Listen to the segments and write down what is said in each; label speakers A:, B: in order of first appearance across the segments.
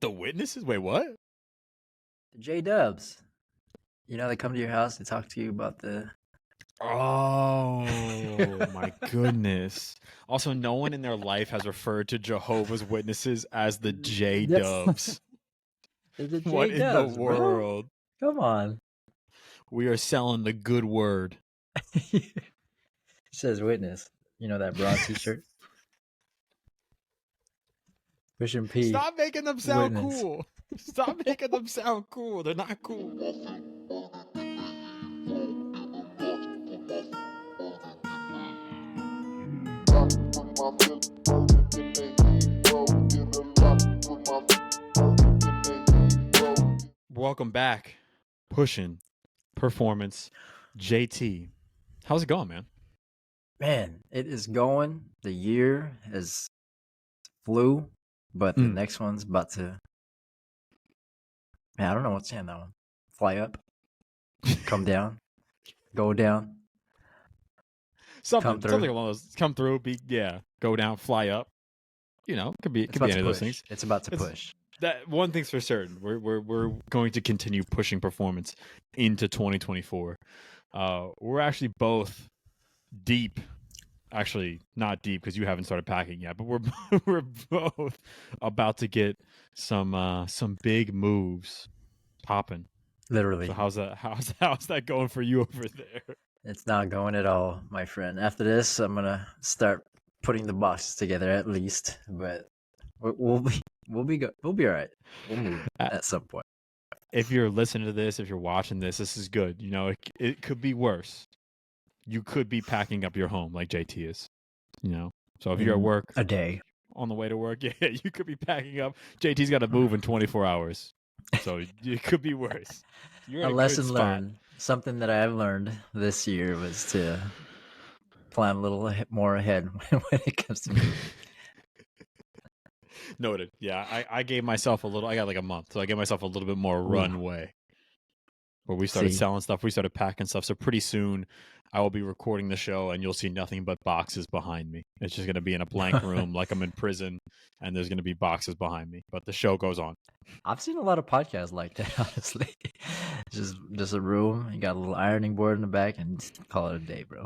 A: The witnesses? Wait, what?
B: The J-Dubs. You know, they come to your house, they talk to you about the...
A: Oh, my goodness. Also, no one in their life has referred to Jehovah's Witnesses as the J-Dubs.
B: The
A: What in the
B: J-Dubs,
A: world?
B: bro. Come on.
A: We are selling the good word.
B: It says witness. You know that broad t-shirt? Pushin P.
A: Stop making them sound
B: Witness.
A: cool. Stop making them sound cool. They're not cool. Welcome back, Pushin Performance JT. How's it going, man?
B: Man, it is going. The year has flew, but the next one's about to... Man, I don't know what's saying that one. Fly up, come down, go down.
A: Something along those. Come through, go down, fly up. You know, it could be any of those things.
B: It's about to push.
A: That one thing's for certain. We're going to continue pushing performance into 2024. We're actually both deep. Actually, not deep because you haven't started packing yet. But we're both about to get some big moves popping.
B: Literally.
A: So how's that going for you over there?
B: It's not going at all, my friend. After this, I'm gonna start putting the boxes together at least. But we'll be good. We'll be all right. We'll move at some point.
A: If you're listening to this, if you're watching this is good. You know, it could be worse. You could be packing up your home like JT is. You know, so if you're at work
B: a day
A: on the way to work, you could be packing up. JT's got to move in 24 hours, so it could be worse. You're in a lesson
B: learned. Something that I've learned this year was to plan a little more ahead when it comes to moving.
A: Noted. Yeah, I gave myself a little. I got like a month, so I gave myself a little bit more runway. Where we started selling stuff, we started packing stuff. So pretty soon, I will be recording the show, and you'll see nothing but boxes behind me. It's just going to be in a blank room, like I'm in prison, and there's going to be boxes behind me. But the show goes on.
B: I've seen a lot of podcasts like that, honestly. just a room, you got a little ironing board in the back, and just call it a day, bro.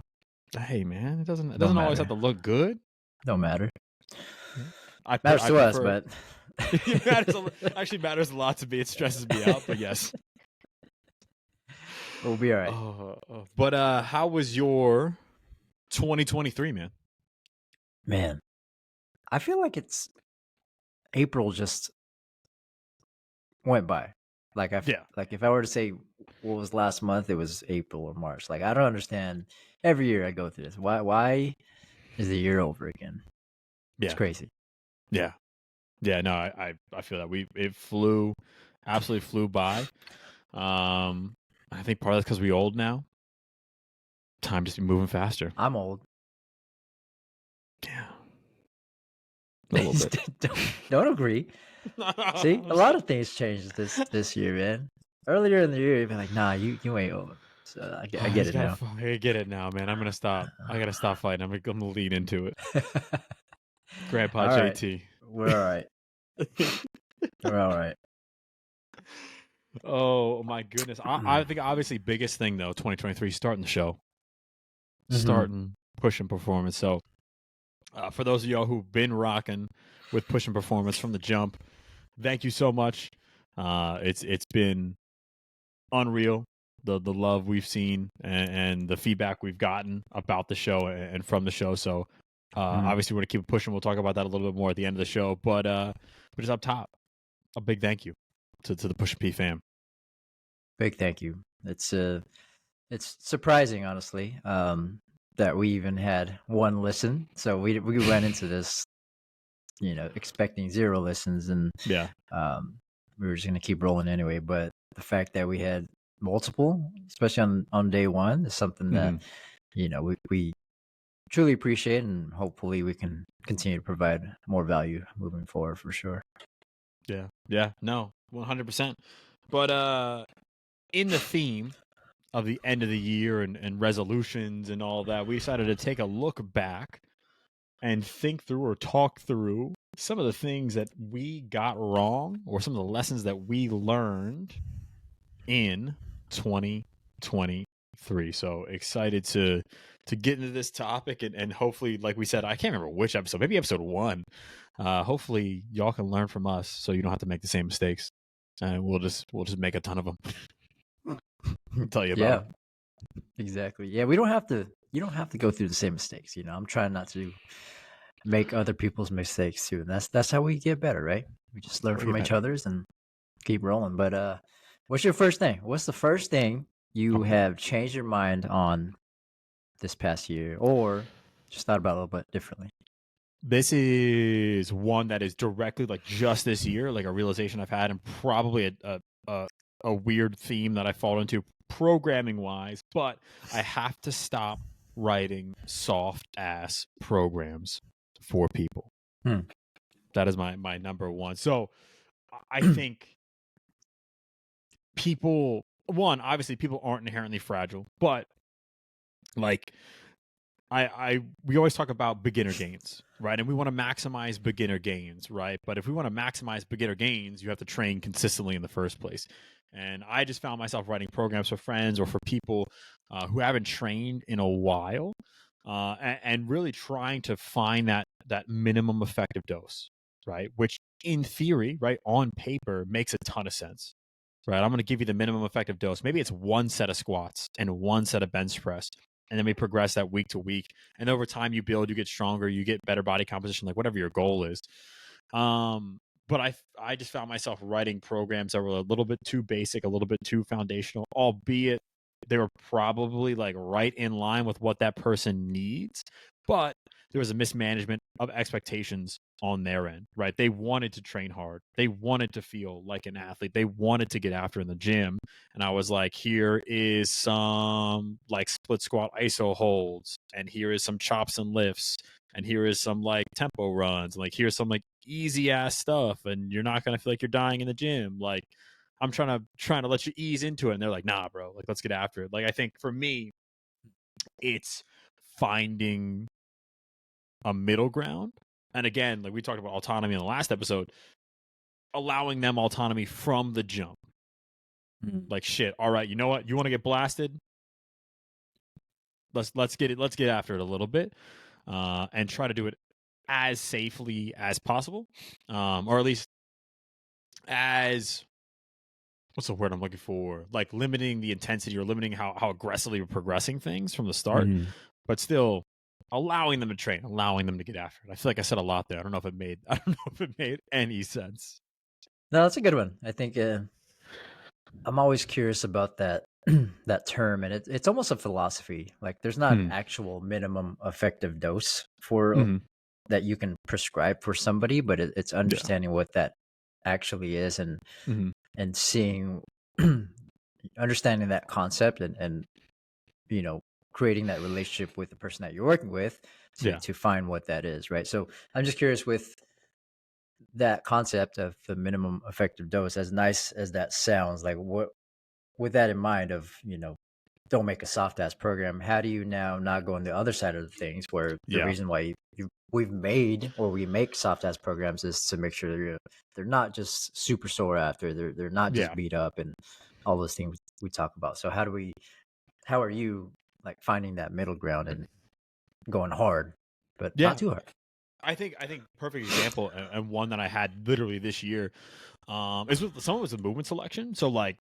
A: Hey, man, it doesn't always have to look good.
B: Don't matter.
A: Matters
B: to us, but
A: it actually matters a lot to me. It stresses me out, but yes.
B: We'll be all right.
A: But how was your 2023, man?
B: Man, I feel like it's April just went by. Like if I were to say what was last month, it was April or March. Like I don't understand. Every year I go through this. Why is the year over again?
A: Yeah.
B: It's crazy.
A: Yeah. Yeah, no, I feel that it absolutely flew by. I think part of that's because we're old now. Time just be moving faster.
B: I'm old.
A: Yeah. A little bit.
B: Don't agree. See, a lot of things changed this year, man. Earlier in the year, you'd be like, "Nah, you ain't old." So I get it now.
A: I get it now, man. I'm gonna stop. I gotta stop fighting. I'm gonna lean into it. Grandpa JT.
B: We're all right. We're all right.
A: Oh my goodness! I think obviously biggest thing though, 2023, starting the show, starting Pushin Performance. So for those of y'all who've been rocking with Pushin Performance from the jump, thank you so much. It's been unreal, the love we've seen and the feedback we've gotten about the show and from the show. So obviously we're gonna keep it pushing. We'll talk about that a little bit more at the end of the show. But just up top, a big thank you to the Pushin P fam.
B: Big thank you. It's surprising, honestly, that we even had one listen. So we went into this, expecting 0 listens, and we were just gonna keep rolling anyway. But the fact that we had multiple, especially on day one, is something that we truly appreciate, and hopefully we can continue to provide more value moving forward for sure.
A: Yeah, no, 100%. But in the theme of the end of the year and resolutions and all that, we decided to take a look back and think through or talk through some of the things that we got wrong, or some of the lessons that we learned in 2023. So excited to get into this topic, and hopefully, like we said, I can't remember which episode, maybe episode 1. Hopefully y'all can learn from us so you don't have to make the same mistakes. And we'll just make a ton of them. I'll tell you about
B: Yeah,
A: them.
B: exactly. Yeah, we don't have to. You don't have to go through the same mistakes. I'm trying not to make other people's mistakes too. And that's how we get better, right? We just learn
A: How we get
B: from each
A: better.
B: other's and keep rolling. But what's your first thing? What's the first thing you
A: Okay.
B: have changed your mind on this past year, or just thought about a little bit differently?
A: This is one that is directly like just this year, like a realization I've had, and probably a weird theme that I fall into programming wise. But I have to stop writing soft ass programs for people.
B: Hmm.
A: That is my number one. So I think people, one, obviously people aren't inherently fragile, but like we always talk about beginner gains, right? And we want to maximize beginner gains, right? But if we want to maximize beginner gains, you have to train consistently in the first place. And I just found myself writing programs for friends or for people who haven't trained in a while, and really trying to find that minimum effective dose, right? Which in theory, right, on paper makes a ton of sense. Right, I'm going to give you the minimum effective dose. Maybe it's 1 set of squats and 1 set of bench press, and then we progress that week to week. And over time, you build, you get stronger, you get better body composition, like whatever your goal is. But I just found myself writing programs that were a little bit too basic, a little bit too foundational, albeit they were probably like right in line with what that person needs. But there was a mismanagement of expectations on their end, right? They wanted to train hard. They wanted to feel like an athlete. They wanted to get after in the gym. And I was like, here is some like split squat iso holds, and here is some chops and lifts, and here is some like tempo runs, like here's some like easy ass stuff, and you're not gonna feel like you're dying in the gym. Like I'm trying to let you ease into it. And they're like, nah, bro, like let's get after it. Like I think for me, it's finding a middle ground. And again, like we talked about autonomy in the last episode, allowing them autonomy from the jump.
B: Mm.
A: Like shit, all right, you know what? You want to get blasted? Let's get after it a little bit, and try to do it as safely as possible, or at least as what's the word I'm looking for? Like limiting the intensity or limiting how aggressively we're progressing things from the start, but still allowing them to train, allowing them to get after it. I feel like I said a lot there. I don't know if it made any sense.
B: No, that's a good one. I think I'm always curious about that that term, and it's almost a philosophy. Like, there's not an
A: Mm-hmm.
B: actual minimum effective dose for
A: Mm-hmm.
B: that you can prescribe for somebody, but it's
A: Yeah.
B: understanding what that actually is,
A: Mm-hmm.
B: and seeing understanding that concept, and creating that relationship with the person that you're working with to
A: Yeah.
B: to find what that is, right? So I'm just curious with that concept of the minimum effective dose, as nice as that sounds, like what with that in mind of, don't make a soft ass program, how do you now not go on the other side of the things where the
A: Yeah.
B: reason why we make soft ass programs is to make sure they're not just super sore after, they're not just
A: Yeah.
B: beat up and all those things we talk about. So how are you like finding that middle ground and going hard, but not
A: Yeah.
B: too hard?
A: I think perfect example, and one that I had literally this year, is with someone was a movement selection. So like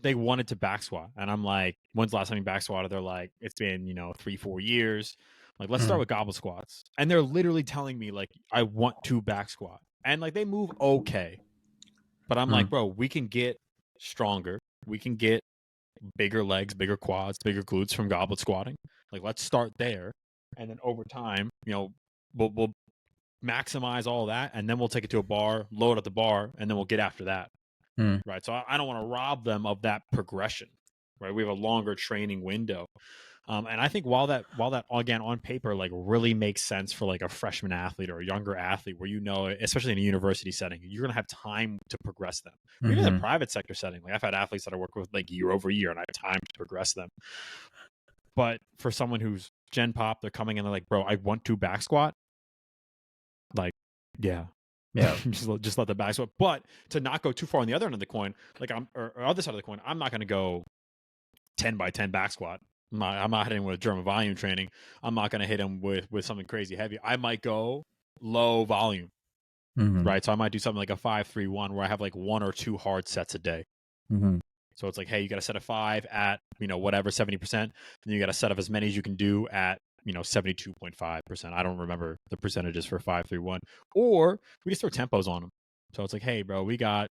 A: they wanted to back squat, and I'm like, when's the last time you back squatted? They're like, it's been 3-4 years. Like let's start
B: Mm,
A: with goblet squats, and they're literally telling me like I want to back squat, and like they move okay, but I'm like,
B: mm,
A: bro, we can get stronger, we can get bigger legs, bigger quads, bigger glutes from goblet squatting. Like let's start there, and then over time, we'll maximize all that, and then we'll take it to a bar, load at the bar, and then we'll get after that.
B: mm,
A: Right. So I don't want to rob them of that progression. Right. We have a longer training window. And I think while that again on paper like really makes sense for like a freshman athlete or a younger athlete, where especially in a university setting, you're gonna have time to progress them. Or even in the
B: mm-hmm.
A: private sector setting, like I've had athletes that I work with like year over year, and I have time to progress them. But for someone who's Gen Pop, they're coming in, they're like, bro, I want to back squat. Like Yeah.
B: Yeah.
A: just let the back sweat. But to not go too far on the other end of the coin, like or other side of the coin, I'm not going to go 10 by 10 back squat. I'm not hitting with German volume training. I'm not going to hit him with something crazy heavy. I might go low volume,
B: Mm-hmm.
A: right? So I might do something like a 5-3-1 where I have like 1 or 2 hard sets a day.
B: Mm-hmm.
A: So it's like, hey, you got a set of 5 at, whatever, 70%. Then you got a set of as many as you can do at, 72.5%. I don't remember the percentages for 5-3-1. Or we just throw tempos on them. So it's like, hey, bro, we got,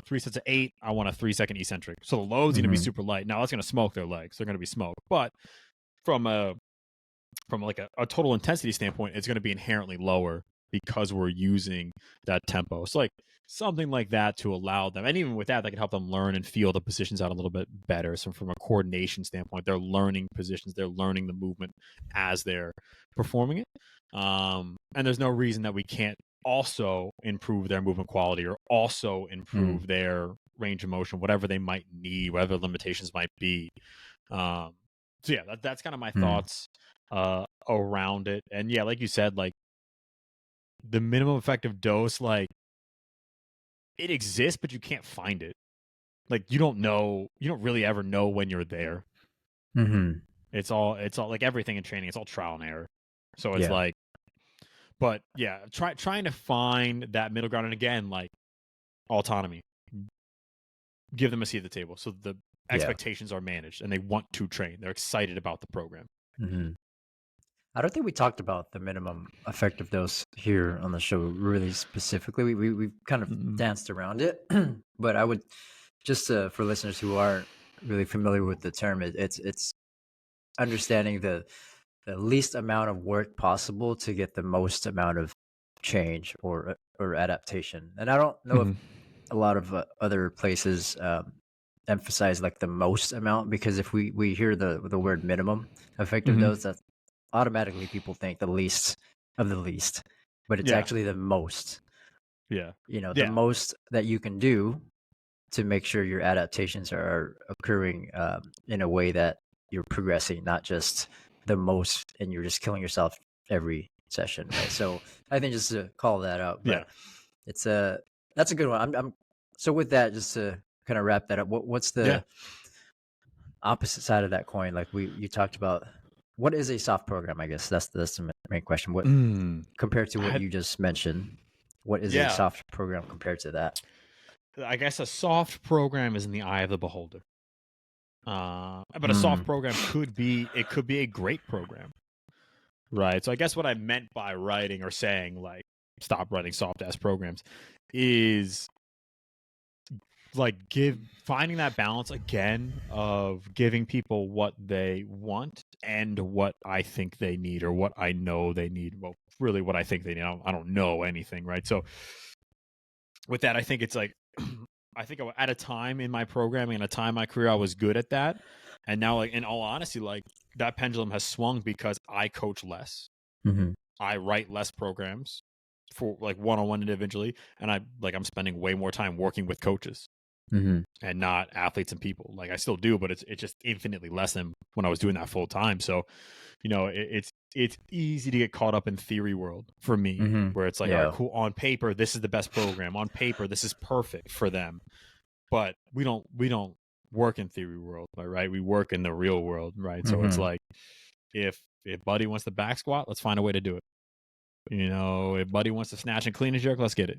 A: 3 sets of 8. I want a 3-second eccentric. So the load's going to be super light. Now that's going to smoke their legs. They're going to be smoked. But from like a total intensity standpoint, it's going to be inherently lower because we're using that tempo. So like something like that to allow them, and even with that can help them learn and feel the positions out a little bit better. So from a coordination standpoint, they're learning positions, they're learning the movement as they're performing it. And there's no reason that we can't also improve their movement quality or also improve their range of motion, whatever they might need, whatever limitations might be. So yeah, that's kind of my thoughts around it. And yeah, like you said, like the minimum effective dose, like it exists, but you can't find it. Like you don't really ever know when you're there.
B: Mm-hmm.
A: It's all like everything in training, it's all trial and error. So it's
B: Yeah.
A: like, but yeah, trying to find that middle ground. And again, like autonomy, give them a seat at the table. So the expectations are managed and they want to train. They're excited about the program.
B: Mm-hmm. I don't think we talked about the minimum effective dose here on the show really specifically. We've kind of danced around it, but I would just for listeners who aren't really familiar with the term, it's understanding the least amount of work possible to get the most amount of change or adaptation. And I don't know if a lot of other places emphasize like the most amount, because if we hear the word minimum effective dose, that automatically people think the least of the least, but it's
A: Yeah.
B: actually the most.
A: Yeah.
B: The most that you can do to make sure your adaptations are occurring in a way that you're progressing, not just the most and you're just killing yourself every session, right? So I think just to call that out, but it's that's a good one. I'm so with that, just to kind of wrap that up, what's the opposite side of that coin? Like you talked about, what is a soft program? I guess that's the main question. What compared to what you just mentioned, what is a soft program compared to that?
A: I guess a soft program is in the eye of the beholder. But a soft program could be a great program, right? So I guess what I meant by writing or saying like stop writing soft ass programs is like finding that balance again of giving people what they want and what I think they need or what I know they need. Well, really what I think they need. I don't know anything, right? So with that, I think it's like I think at a time in my programming and a time in my career, I was good at that. And now, like in all honesty, like that pendulum has swung because I coach less. I write less programs for like one-on-one individually, and I'm spending way more time working with coaches and not athletes and people. Like I still do, but it's just infinitely less than when I was doing that full time. So, it's easy to get caught up in theory world for me, where it's like, all right, cool. On paper, this is the best program. On paper, this is perfect for them. But we don't work in theory world, right? We work in the real world, right? So it's like if Buddy wants to back squat, let's find a way to do it. If Buddy wants to snatch and clean and jerk, let's get it.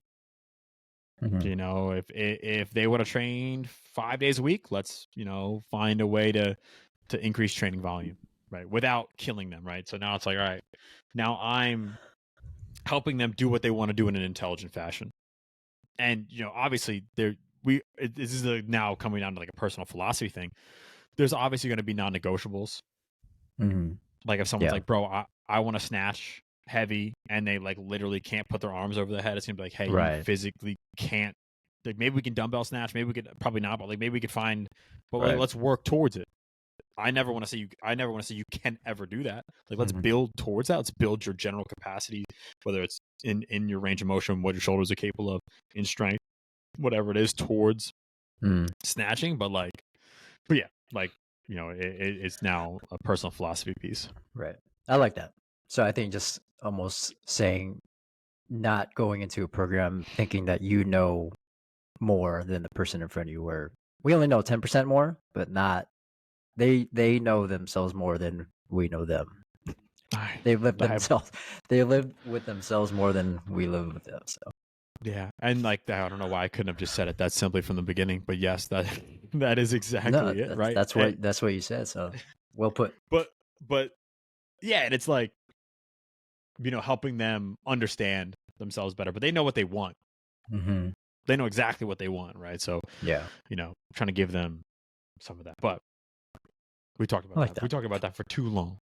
A: If they would have trained 5 days a week, let's find a way to increase training volume, right? Without killing them, right? So now it's like, all right, now I'm helping them do what they want to do in an intelligent fashion. And obviously this is now coming down to like a personal philosophy thing. There's obviously going to be non-negotiables. Like if someone's like, bro, I want to snatch heavy, and they like literally can't put their arms over their head, it's gonna be like, hey, you physically can't. Like maybe we can dumbbell snatch, maybe we could, probably not, but like maybe we could find, but like let's work towards it. I never want to say you can ever do that. Like let's build towards that. Let's build your general capacity, whether it's in your range of motion, what your shoulders are capable of, in strength, whatever it is, towards snatching. But yeah, like it's now a personal philosophy piece.
B: Right. I like that. So I think just almost saying not going into a program thinking that you know more than the person in front of you, where we only know 10% more, but not they know themselves more than we know them.
A: I,
B: They've lived
A: I have,
B: themselves. They live with themselves more than we live with them. So
A: yeah, and like I don't know why I couldn't have just said it that simply from the beginning, but yes, that that is
B: no,
A: exactly it,
B: that's
A: right?
B: that's what that's what you said. So well put.
A: But but yeah, and it's like helping them understand themselves better, but they know what they want.
B: Hmm.
A: They know exactly what they want, right? So
B: Yeah,
A: trying to give them some of that. But we talked
B: I
A: about
B: like
A: that. We talked about that for too long.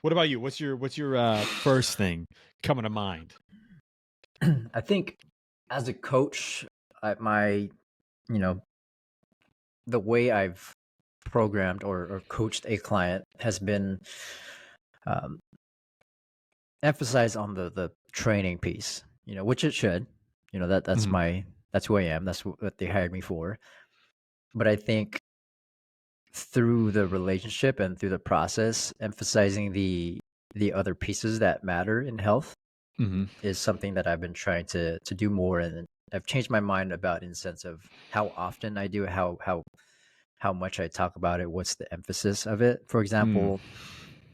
A: What about you? What's your first thing coming to mind?
B: that. I think as a coach, my you know the way I've programmed or coached a client has been um, emphasize on the training piece, which it should. That's
A: Mm-hmm.
B: that's who I am. That's what they hired me for. But I think through the relationship and through the process, emphasizing the other pieces that matter in health
A: Mm-hmm.
B: is something that I've been trying to do more, and I've changed my mind about in the sense of how often I do it, how much I talk about it, what's the emphasis of it. For
A: Mm.
B: example,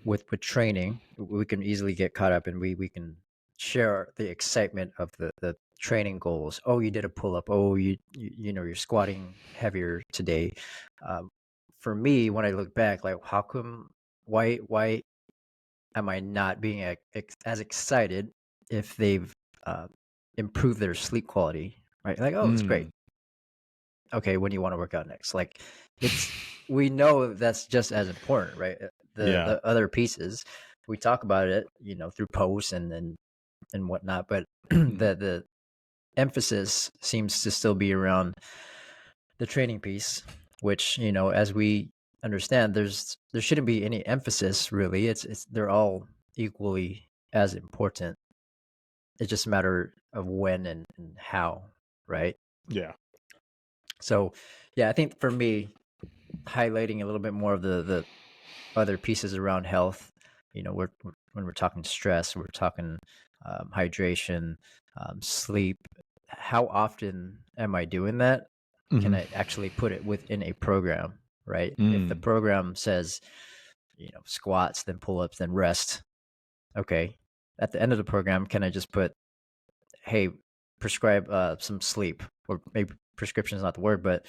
B: with training, we can easily get caught up and we can share the excitement of the training goals. Oh, you did a pull up. Oh, you're squatting heavier today. Um, for me, when I look back, like how come why am I not being as excited if they've uh, improved their sleep quality? Right? Like, oh, it's great.
A: Mm.
B: Okay, when do you want to work out next? Like, it's we know that's just as important, right?
A: Yeah.
B: The other pieces we talk about it, through posts and whatnot, but
A: Mm-hmm.
B: the emphasis seems to still be around the training piece, which as we understand, there shouldn't be any emphasis really. It's they're all equally as important. It's just a matter of when and how, right?
A: Yeah.
B: So, yeah, I think for me, highlighting a little bit more of the other pieces around health. When we're talking stress, we're talking hydration, sleep. How often am I doing that? Can
A: Mm-hmm.
B: I actually put it within a program? Right? If the
A: Mm.
B: program says, squats, then pull ups, then rest. Okay. At the end of the program, can I just put, hey, prescribe some sleep, or maybe prescription is not the word, but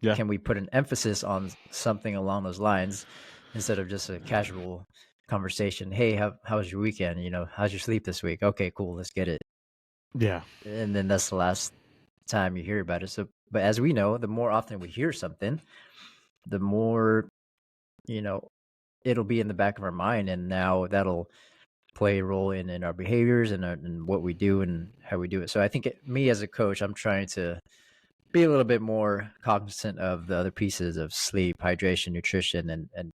A: Yeah.
B: can we put an emphasis on something along those lines instead of just a casual conversation? Hey, how was your weekend? How's your sleep this week? Okay, cool, let's get it.
A: Yeah.
B: And then that's the last time you hear about it. So, but as we know, the more often we hear something, the more you know it'll be in the back of our mind, and now that'll play a role in our behaviors and what we do and how we do it. So I think me as a coach, I'm trying to be a little bit more cognizant of the other pieces of sleep, hydration, nutrition, and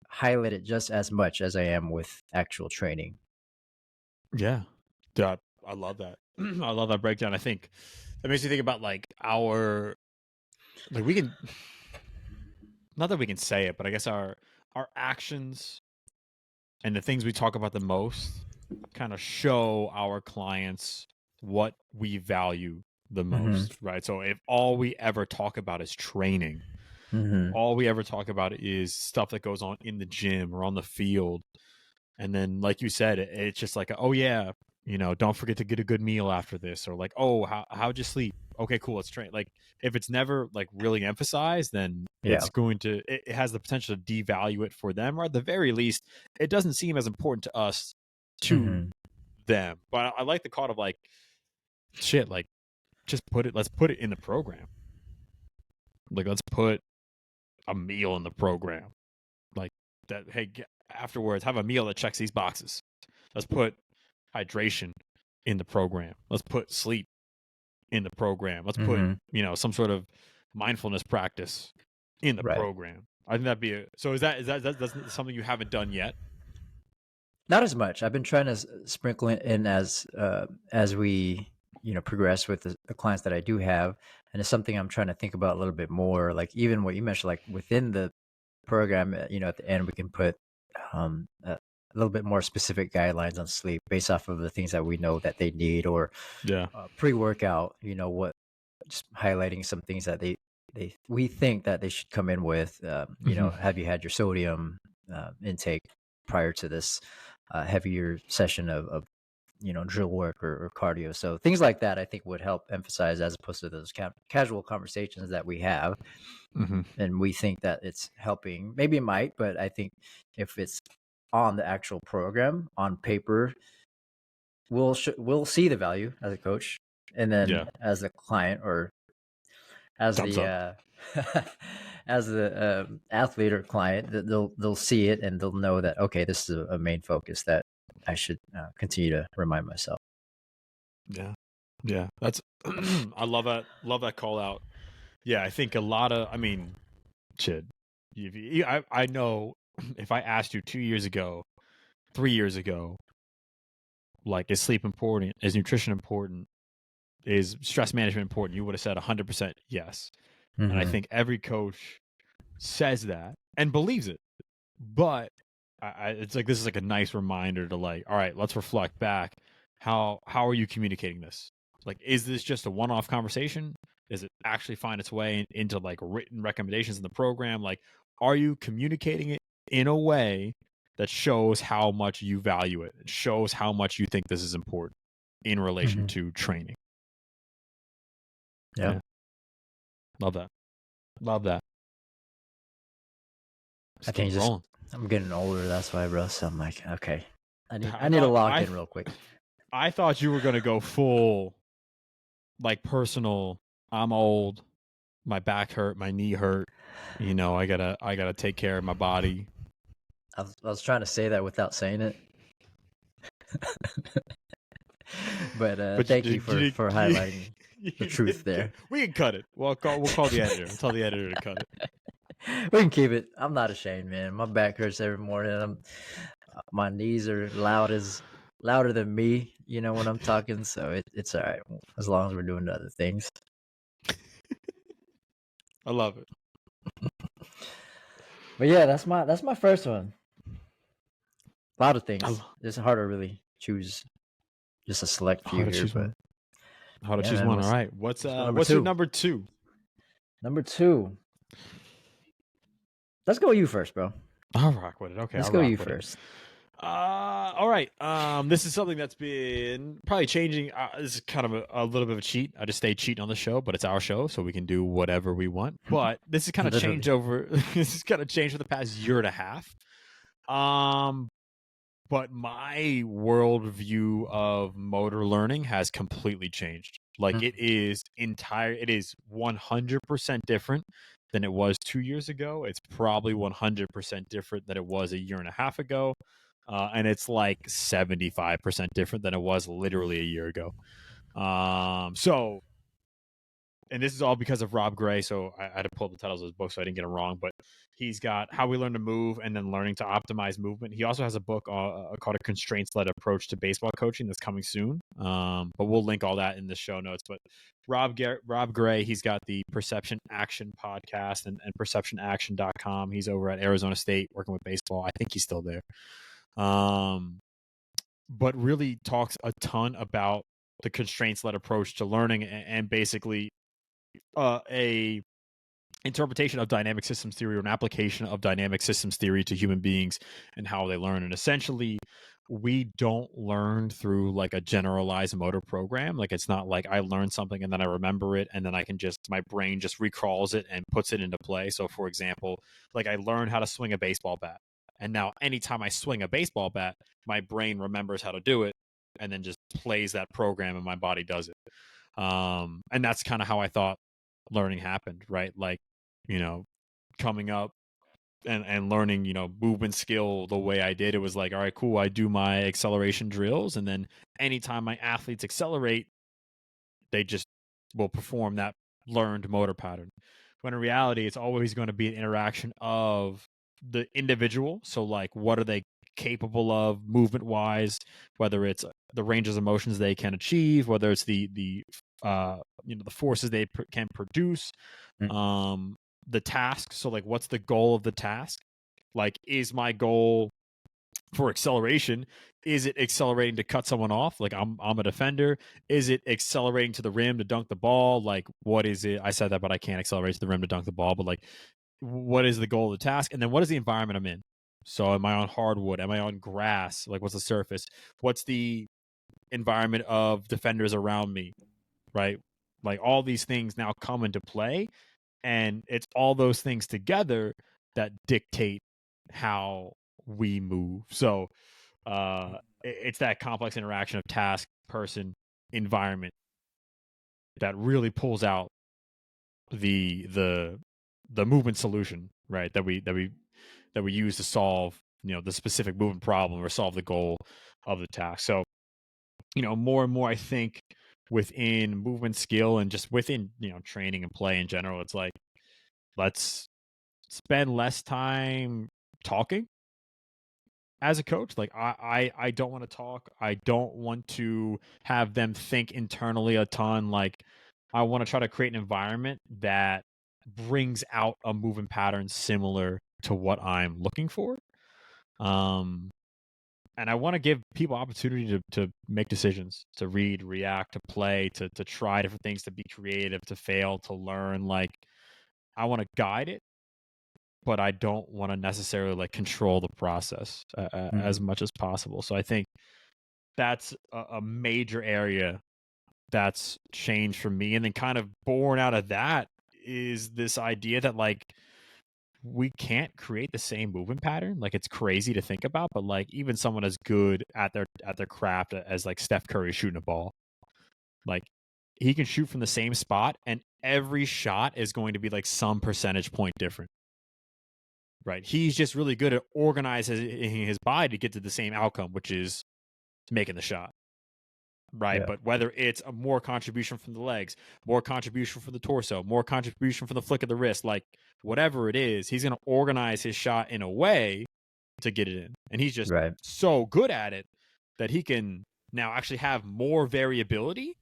B: highlight it just as much as I am with actual training.
A: Yeah. Yeah. I love that. I love that breakdown. I think it makes me think about like our like we can not that we can say it, but I guess our actions and the things we talk about the most kind of show our clients what we value the
B: Mm-hmm.
A: most, right? So if all we ever talk about is training,
B: Mm-hmm.
A: all we ever talk about is stuff that goes on in the gym or on the field, and then like you said, it's just like, oh yeah, don't forget to get a good meal after this, or like, oh, how'd you sleep? Okay, cool, let's train. Like if it's never like really emphasized, then
B: Yeah.
A: it has the potential to devalue it for them, or at the very least it doesn't seem as important to us to
B: Mm-hmm.
A: them. But I like the call of like, shit, like just let's put it in the program. Like let's put a meal in the program. Like that, hey, afterwards have a meal that checks these boxes. Let's put hydration in the program. Let's put sleep in the program. Let's put,
B: Mm-hmm.
A: some sort of mindfulness practice in the
B: Right.
A: program. I think that'd be so is that that's something you haven't done yet?
B: Not as much. I've been trying to sprinkle it in as we progress with the clients that I do have, and it's something I'm trying to think about a little bit more. Like even what you mentioned, like within the program, at the end we can put little bit more specific guidelines on sleep based off of the things that we know that they need, or
A: Yeah.
B: pre-workout, what just highlighting some things that we think that they should come in with. Have you had your sodium intake prior to this heavier session of drill work or cardio? So things like that, I think, would help emphasize, as opposed to those casual conversations that we have. And we think that it's helping. Maybe it might, but I think if it's on the actual program on paper, we'll see the value as a coach, and then as a client, or as
A: Thumbs up.
B: as the athlete or client, that they'll see it and they'll know that, okay, this is a main focus that I should continue to remind myself.
A: Yeah, that's I love that call out. Yeah, I think a lot of, I mean, shit. I know if I asked you 2 years ago, 3 years ago, like, is sleep important? Is nutrition important? Is stress management important? You would have said 100% yes. And I think every coach says that and believes it. But it's like, this is like a nice reminder to, like, all right, let's reflect back. How are you communicating this? Like, is this just a one-off conversation? Does it actually find its way into like written recommendations in the program? Like, are you communicating it in a way that shows how much you value it? It shows how much you think this is important in relation to training.
B: Yeah.
A: Love that. Love that.
B: I think I'm getting older. That's why, bro. So I'm like, okay, I need to lock in real quick.
A: I thought you were going to go full, like, personal. I'm old. My back hurt. My knee hurt. I gotta take care of my body.
B: I was trying to say that without saying it. But thank you for highlighting the truth there.
A: We can cut it. We'll call the editor. I'll tell the editor to cut it.
B: We can keep it. I'm not ashamed, man. My back hurts every morning. My knees are louder than me, when I'm talking. So it's all right, as long as we're doing other things.
A: I love it.
B: But yeah, that's my first one. A lot of things. It's hard to really choose just a select few here, but
A: hard to choose one. All right. What's your number two?
B: Number two. Let's go you first, bro.
A: I'll rock with it. Okay.
B: Let's go you first.
A: All right. This is something that's been probably changing. This is kind of a little bit of a cheat. I just stay cheating on the show, but it's our show, so we can do whatever we want. But this is kind of changed over. This is kind of changed for the past year and a half. But my worldview of motor learning has completely changed. Like, it is 100% different than it was 2 years ago. It's probably 100% different than it was a year and a half ago. And it's like 75% different than it was literally a year ago. And this is all because of Rob Gray. So I had to pull up the titles of his book so I didn't get them wrong. But he's got How We Learn to Move and then Learning to Optimize Movement. He also has a book called A Constraints-Led Approach to Baseball Coaching that's coming soon. But we'll link all that in the show notes. But Rob Gray, he's got the Perception Action podcast and perceptionaction.com. He's over at Arizona State working with baseball. I think he's still there. But really talks a ton about the constraints-led approach to learning and basically a interpretation of dynamic systems theory, or an application of dynamic systems theory to human beings and how they learn. And essentially, we don't learn through like a generalized motor program. Like, it's not like I learn something and then I remember it and then my brain just recalls it and puts it into play. So for example, like, I learned how to swing a baseball bat, and now anytime I swing a baseball bat, my brain remembers how to do it and then just plays that program and my body does it. And that's kind of how I thought learning happened, right? Like, coming up and learning, movement skill the way I did. It was like, all right, cool. I do my acceleration drills, and then anytime my athletes accelerate, they just will perform that learned motor pattern. When in reality, it's always going to be an interaction of the individual. So like, what are they capable of movement wise, whether it's the ranges of motions they can achieve, whether it's the forces they can produce, the task. So like, what's the goal of the task? Like, is my goal for acceleration, is it accelerating to cut someone off? Like I'm a defender. Is it accelerating to the rim to dunk the ball? Like what is it? I said that, but I can't accelerate to the rim to dunk the ball. But like, what is the goal of the task? And then what is the environment I'm in? So am I on hardwood? Am I on grass? Like what's the surface? What's the environment of defenders around me? Right? Like all these things now come into play, and it's all those things together that dictate how we move. So it's that complex interaction of task, person, environment that really pulls out the movement solution, right? That we use to solve, the specific movement problem or solve the goal of the task. So, more and more I think within movement skill and just within, training and play in general, it's like, let's spend less time talking as a coach. Like I don't want to talk. I don't want to have them think internally a ton. Like I want to try to create an environment that brings out a movement pattern similar to what I'm looking for. And I want to give people opportunity to make decisions, to read, react, to play, to try different things, to be creative, to fail, to learn. Like I want to guide it, but I don't want to necessarily like control the process as much as possible. So I think that's a major area that's changed for me. And then kind of born out of that is this idea that like we can't create the same movement pattern. Like it's crazy to think about, but like even someone as good at their craft as like Steph Curry shooting a ball, like he can shoot from the same spot and every shot is going to be like some percentage point different. Right. He's just really good at organizing his body to get to the same outcome, which is making the shot. Right.
B: Yeah.
A: But whether it's a more contribution from the legs, more contribution from the torso, more contribution from the flick of the wrist, like whatever it is, he's going to organize his shot in a way to get it in. And he's just
B: Right.
A: so good at it that he can now actually have more variability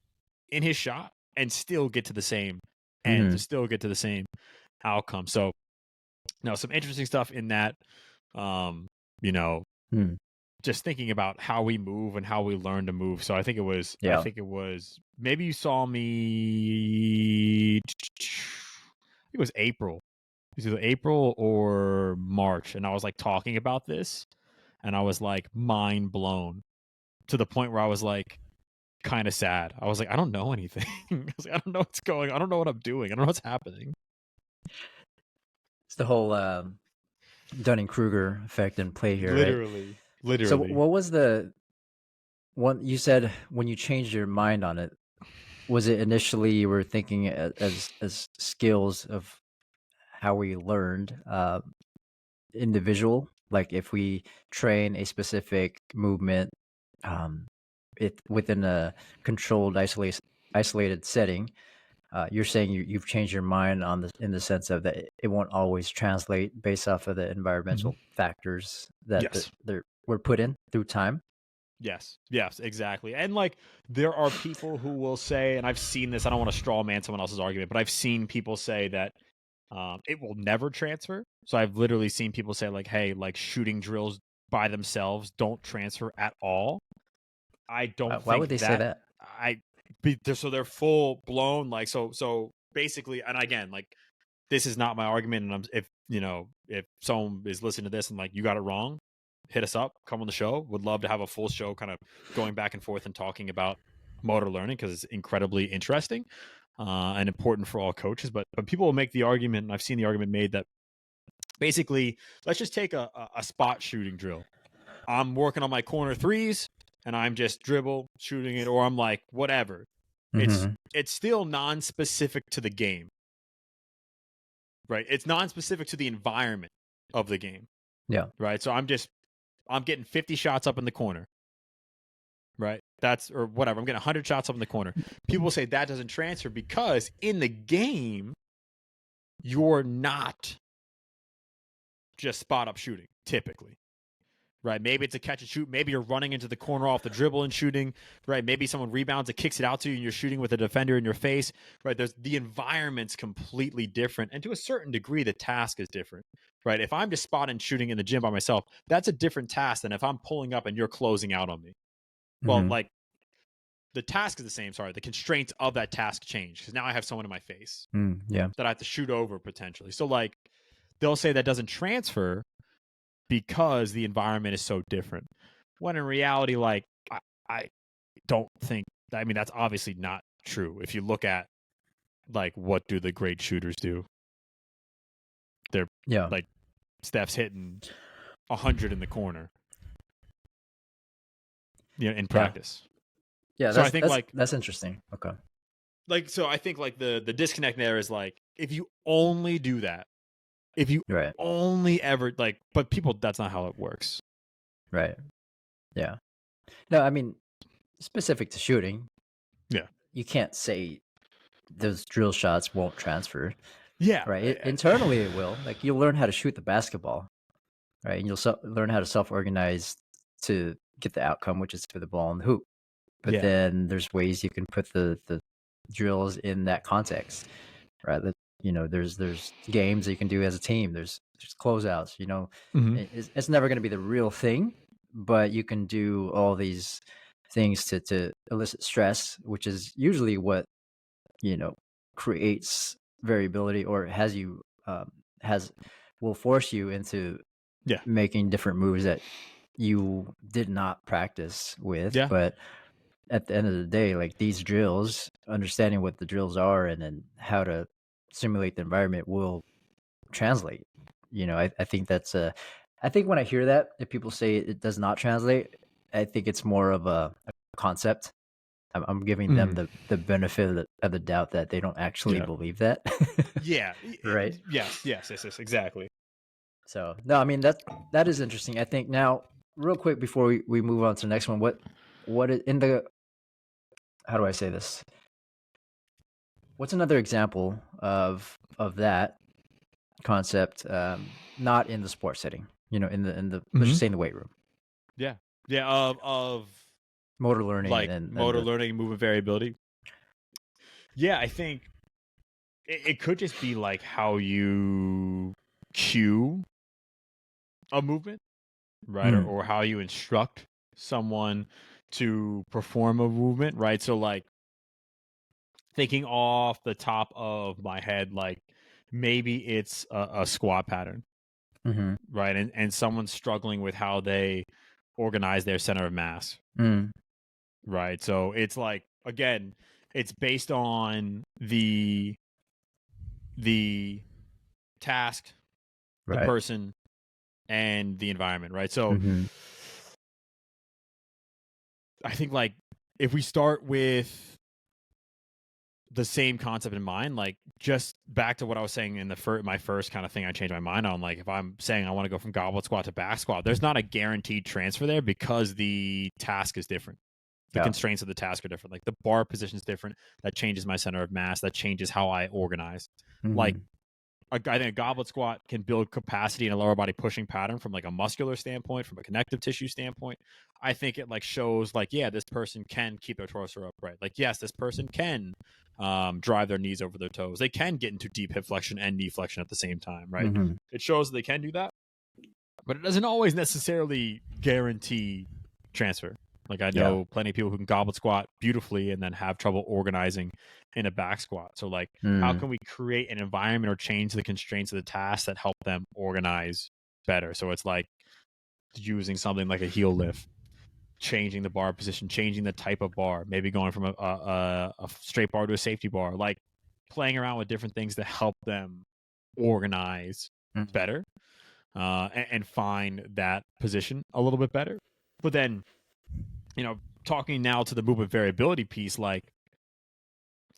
A: in his shot and still get to the same end, to still get to the same outcome. So, some interesting stuff in that, just thinking about how we move and how we learn to move. So I think it was maybe you saw me, I think it was April. It was either April or March. And I was like talking about this and I was like mind blown to the point where I was like kind of sad. I was like, I don't know anything. I was like, I don't know what's going on. I don't know what I'm doing. I don't know what's happening.
B: It's the whole Dunning-Kruger effect in play here, right?
A: Literally.
B: So what was the one you said when you changed your mind on it? Was it initially you were thinking as skills of how we learned individual? Like if we train a specific movement it within a controlled isolated setting, you're saying you've changed your mind on the in the sense of that it won't always translate based off of the environmental factors that
A: Yes.
B: were put in through time.
A: Yes, exactly. And like there are people who will say, and I've seen this, I don't want to straw man someone else's argument, but I've seen people say that it will never transfer. So I've literally seen people say like, hey, like shooting drills by themselves don't transfer at all. I don't
B: Why would
A: think
B: they say that?
A: so they're full blown like so basically, and again, like this is not my argument, and if someone is listening to this and like you got it wrong, hit us up, come on the show. Would love to have a full show kind of going back and forth and talking about motor learning because it's incredibly interesting and important for all coaches. But people will make the argument, and I've seen the argument made that basically, let's just take a spot shooting drill. I'm working on my corner threes and I'm just dribble shooting it, or I'm like whatever. It's still non-specific to the game. Right? It's non-specific to the environment of the game.
B: Yeah.
A: Right? So I'm getting 50 shots up in the corner. Right? Or whatever. I'm getting 100 shots up in the corner. People say that doesn't transfer because in the game, you're not just spot up shooting, typically. right? Maybe it's a catch and shoot. Maybe you're running into the corner off the dribble and shooting, right? Maybe someone rebounds, it kicks it out to you, and you're shooting with a defender in your face, right? There's the environment's completely different, and to a certain degree, the task is different, right? If I'm just spotting shooting in the gym by myself, that's a different task than if I'm pulling up and you're closing out on me. Well,
B: Mm-hmm.
A: like the task is the same. Sorry, the constraints of that task change because now I have someone in my face
B: Yeah.
A: that I have to shoot over potentially. So like they'll say that doesn't transfer because the environment is so different. When in reality, like I don't think. I mean, that's obviously not true. If you look at like what do the great shooters do? They're
B: Yeah.
A: like Steph's hitting 100 in the corner, in
B: Yeah.
A: practice.
B: Yeah.
A: So I think
B: That's interesting. Okay.
A: so I think like the disconnect there is like if you only do that, if you
B: Right.
A: only ever like, but people, that's not how it works.
B: Right. Yeah. No, I mean, specific to shooting,
A: Yeah.
B: you can't say those drill shots won't transfer,
A: Yeah.
B: right? Internally, it will. Like you'll learn how to shoot the basketball, right? And you'll learn how to self-organize to get the outcome, which is to the ball in the hoop. But
A: Yeah.
B: then there's ways you can put the drills in that context, right? That there's games that you can do as a team. There's closeouts.
A: Mhm.
B: It's never going to be the real thing, but you can do all these things to elicit stress, which is usually what creates variability or has will force you into
A: Yeah.
B: making different moves that you did not practice with.
A: Yeah.
B: But at the end of the day, like these drills, understanding what the drills are and then how to simulate the environment will translate. I think I think when I hear that, if people say it does not translate, I think it's more of a concept. I'm giving them
A: Mhm.
B: the benefit of the doubt that they don't actually
A: Yeah.
B: believe that.
A: Yeah.
B: Right.
A: Yes, exactly.
B: So no, I mean that is interesting. I think now, real quick before we move on to the next one, in the how do I say this? What's another example of that concept? Not in the sports setting, in the let's just
A: Mhm.
B: say in the weight room,
A: Yeah. Yeah. Of
B: motor learning
A: like
B: and
A: motor
B: the
A: learning, movement variability. Yeah, I think it could just be like how you cue a movement, right?
B: mm,
A: Or how you instruct someone to perform a movement, right? So like thinking off the top of my head, like maybe it's a squat pattern,
B: mm-hmm,
A: right? And someone's struggling with how they organize their center of mass,
B: mm,
A: right? So it's like again, it's based on the task, the
B: right,
A: person, and the environment, right? So
B: mm-hmm,
A: I think like if we start with the same concept in mind, like just back to what I was saying in my first kind of thing I changed my mind on, like if I'm saying I want to go from goblet squat to back squat, there's not a guaranteed transfer there because the task is different. The
B: yeah,
A: constraints of the task are different. Like the bar position is different. That changes my center of mass. That changes how I organize. Like
B: mm-hmm,
A: I think a goblet squat can build capacity in a lower body pushing pattern from like a muscular standpoint, from a connective tissue standpoint. I think it like shows like, yeah, this person can keep their torso upright. Like, yes, this person can drive their knees over their toes. They can get into deep hip flexion and knee flexion at the same time, right?
B: mm-hmm,
A: It shows that they can do that, but it doesn't always necessarily guarantee transfer. Like I
B: yeah,
A: know plenty of people who can goblet squat beautifully and then have trouble organizing in a back squat. So like how
B: mm,
A: can we create an environment or change the constraints of the task that help them organize better? So it's like using something like a heel lift, changing the bar position, changing the type of bar, maybe going from a straight bar to a safety bar, like playing around with different things to help them organize
B: mm,
A: better and find that position a little bit better. But then, talking now to the movement variability piece, like,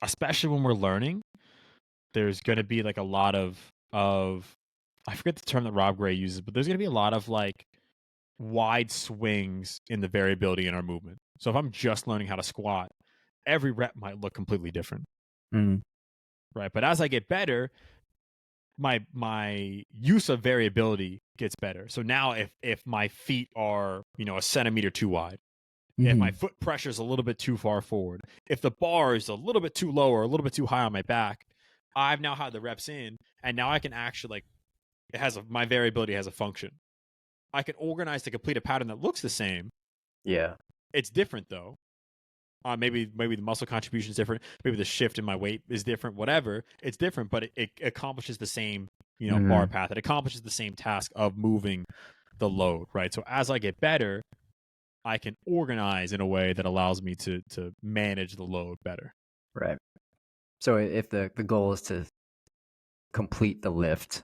A: especially when we're learning, there's going to be like a lot of, I forget the term that Rob Gray uses, but there's going to be a lot of like wide swings in the variability in our movement. So if I'm just learning how to squat, every rep might look completely different,
B: mm,
A: right? But as I get better, my use of variability gets better. So now if my feet are, a centimeter too wide, if my foot pressure is a little bit too far forward, if the bar is a little bit too low or a little bit too high on my back, I've now had the reps in, and now I can actually my variability has a function. I can organize to complete a pattern that looks the same.
B: Yeah.
A: It's different though. Maybe the muscle contribution is different. Maybe the shift in my weight is different. Whatever, it's different, but it accomplishes the same, bar path. It accomplishes the same task of moving the load, right? So as I get better, I can organize in a way that allows me to manage the load better.
B: Right. So if the goal is to complete the lift,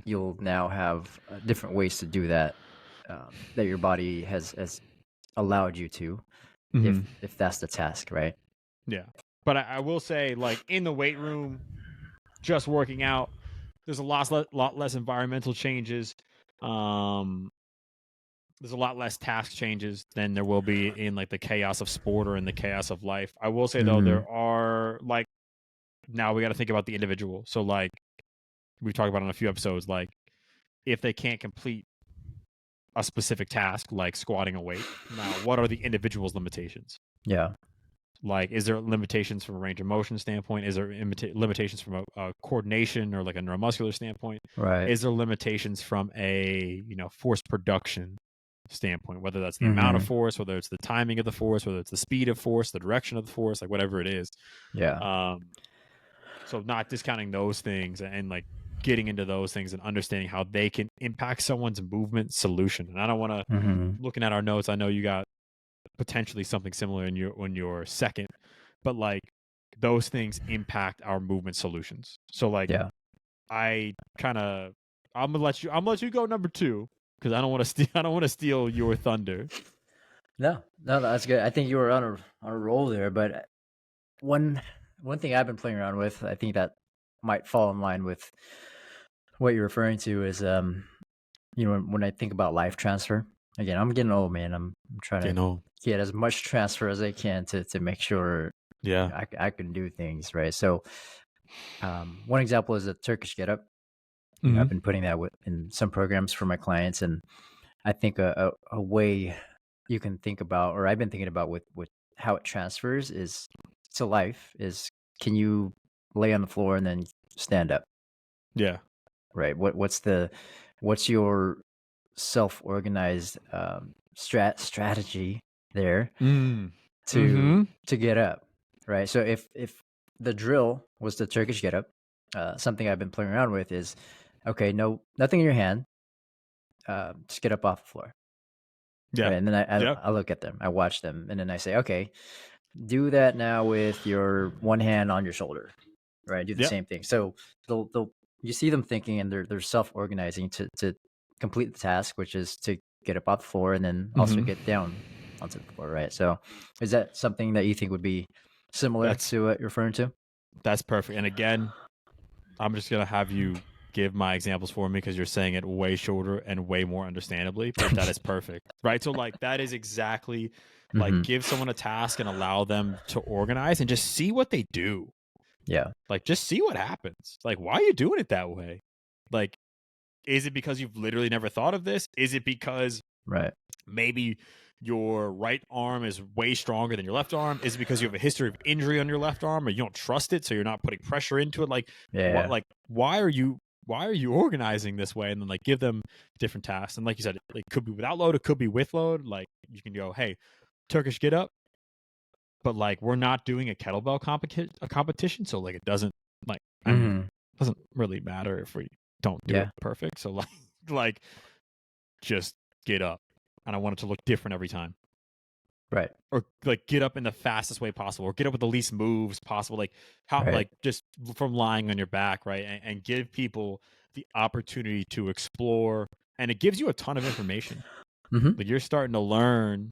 B: you'll now have different ways to do that that your body has allowed you to, if that's the task, right?
A: Yeah. But I will say, like, in the weight room, just working out, there's a lot less environmental changes. There's a lot less task changes than there will be in like the chaos of sport or in the chaos of life. I will say though, there are like, now we got to think about the individual. So like we've talked about in a few episodes, like if they can't complete a specific task like squatting a weight, now what are the individual's limitations?
B: Yeah.
A: Like, is there limitations from a range of motion standpoint? Is there limitations from a coordination or like a neuromuscular standpoint?
B: Right.
A: Is there limitations from a force production standpoint, whether that's the amount of force, whether it's the timing of the force, whether it's the speed of force, the direction of the force, like whatever it is.
B: Yeah.
A: So not discounting those things and like getting into those things and understanding how they can impact someone's movement solution. And I don't want to, looking at our notes, I know you got potentially something similar in your second, but like those things impact our movement solutions. So like,
B: Yeah.
A: I'm gonna let you go number 2 because I don't want to steal your thunder.
B: No, that's good. I think you were on a roll there, but one thing I've been playing around with, I think that might fall in line with what you're referring to, is when I think about life transfer. Again, I'm getting old, man. I'm trying to get as much transfer as I can to make sure I can do things right. So one example is a Turkish get up. I've been putting that in some programs for my clients, and I think a way you can think about, or I've been thinking about with how it transfers is to life, is can you lay on the floor and then stand up?
A: Yeah.
B: Right. What's your self-organized strategy there to get up? Right. So if the drill was the Turkish get up, something I've been playing around with is, okay, nothing in your hand. Just get up off the floor.
A: Yeah.
B: Right. And then I look at them, I watch them, and then I say, okay, do that now with your one hand on your shoulder. Right. Do the same thing. So they'll you see them thinking, and they're self-organizing to complete the task, which is to get up off the floor and then also get down onto the floor. Right. So is that something that you think would be similar to what you're referring to?
A: That's perfect. And again, I'm just gonna have you give my examples for me because you're saying it way shorter and way more understandably, but that is perfect. Right. So like that is exactly like give someone a task and allow them to organize and just see what they do.
B: Yeah.
A: Like just see what happens. Like, why are you doing it that way? Like, is it because you've literally never thought of this? Is it because maybe your right arm is way stronger than your left arm? Is it because you have a history of injury on your left arm or you don't trust it, so you're not putting pressure into it? Like, why are you organizing this way? And then like give them different tasks. And like you said, it could be without load, it could be with load. Like you can go, hey, Turkish get up, but like we're not doing a kettlebell competition, so like it doesn't it doesn't really matter if we don't do it perfect. So like just get up, and I want it to look different every time.
B: Right.
A: Or like get up in the fastest way possible, or get up with the least moves possible. Like how like just from lying on your back, right? And give people the opportunity to explore, and it gives you a ton of information. Like you're starting to learn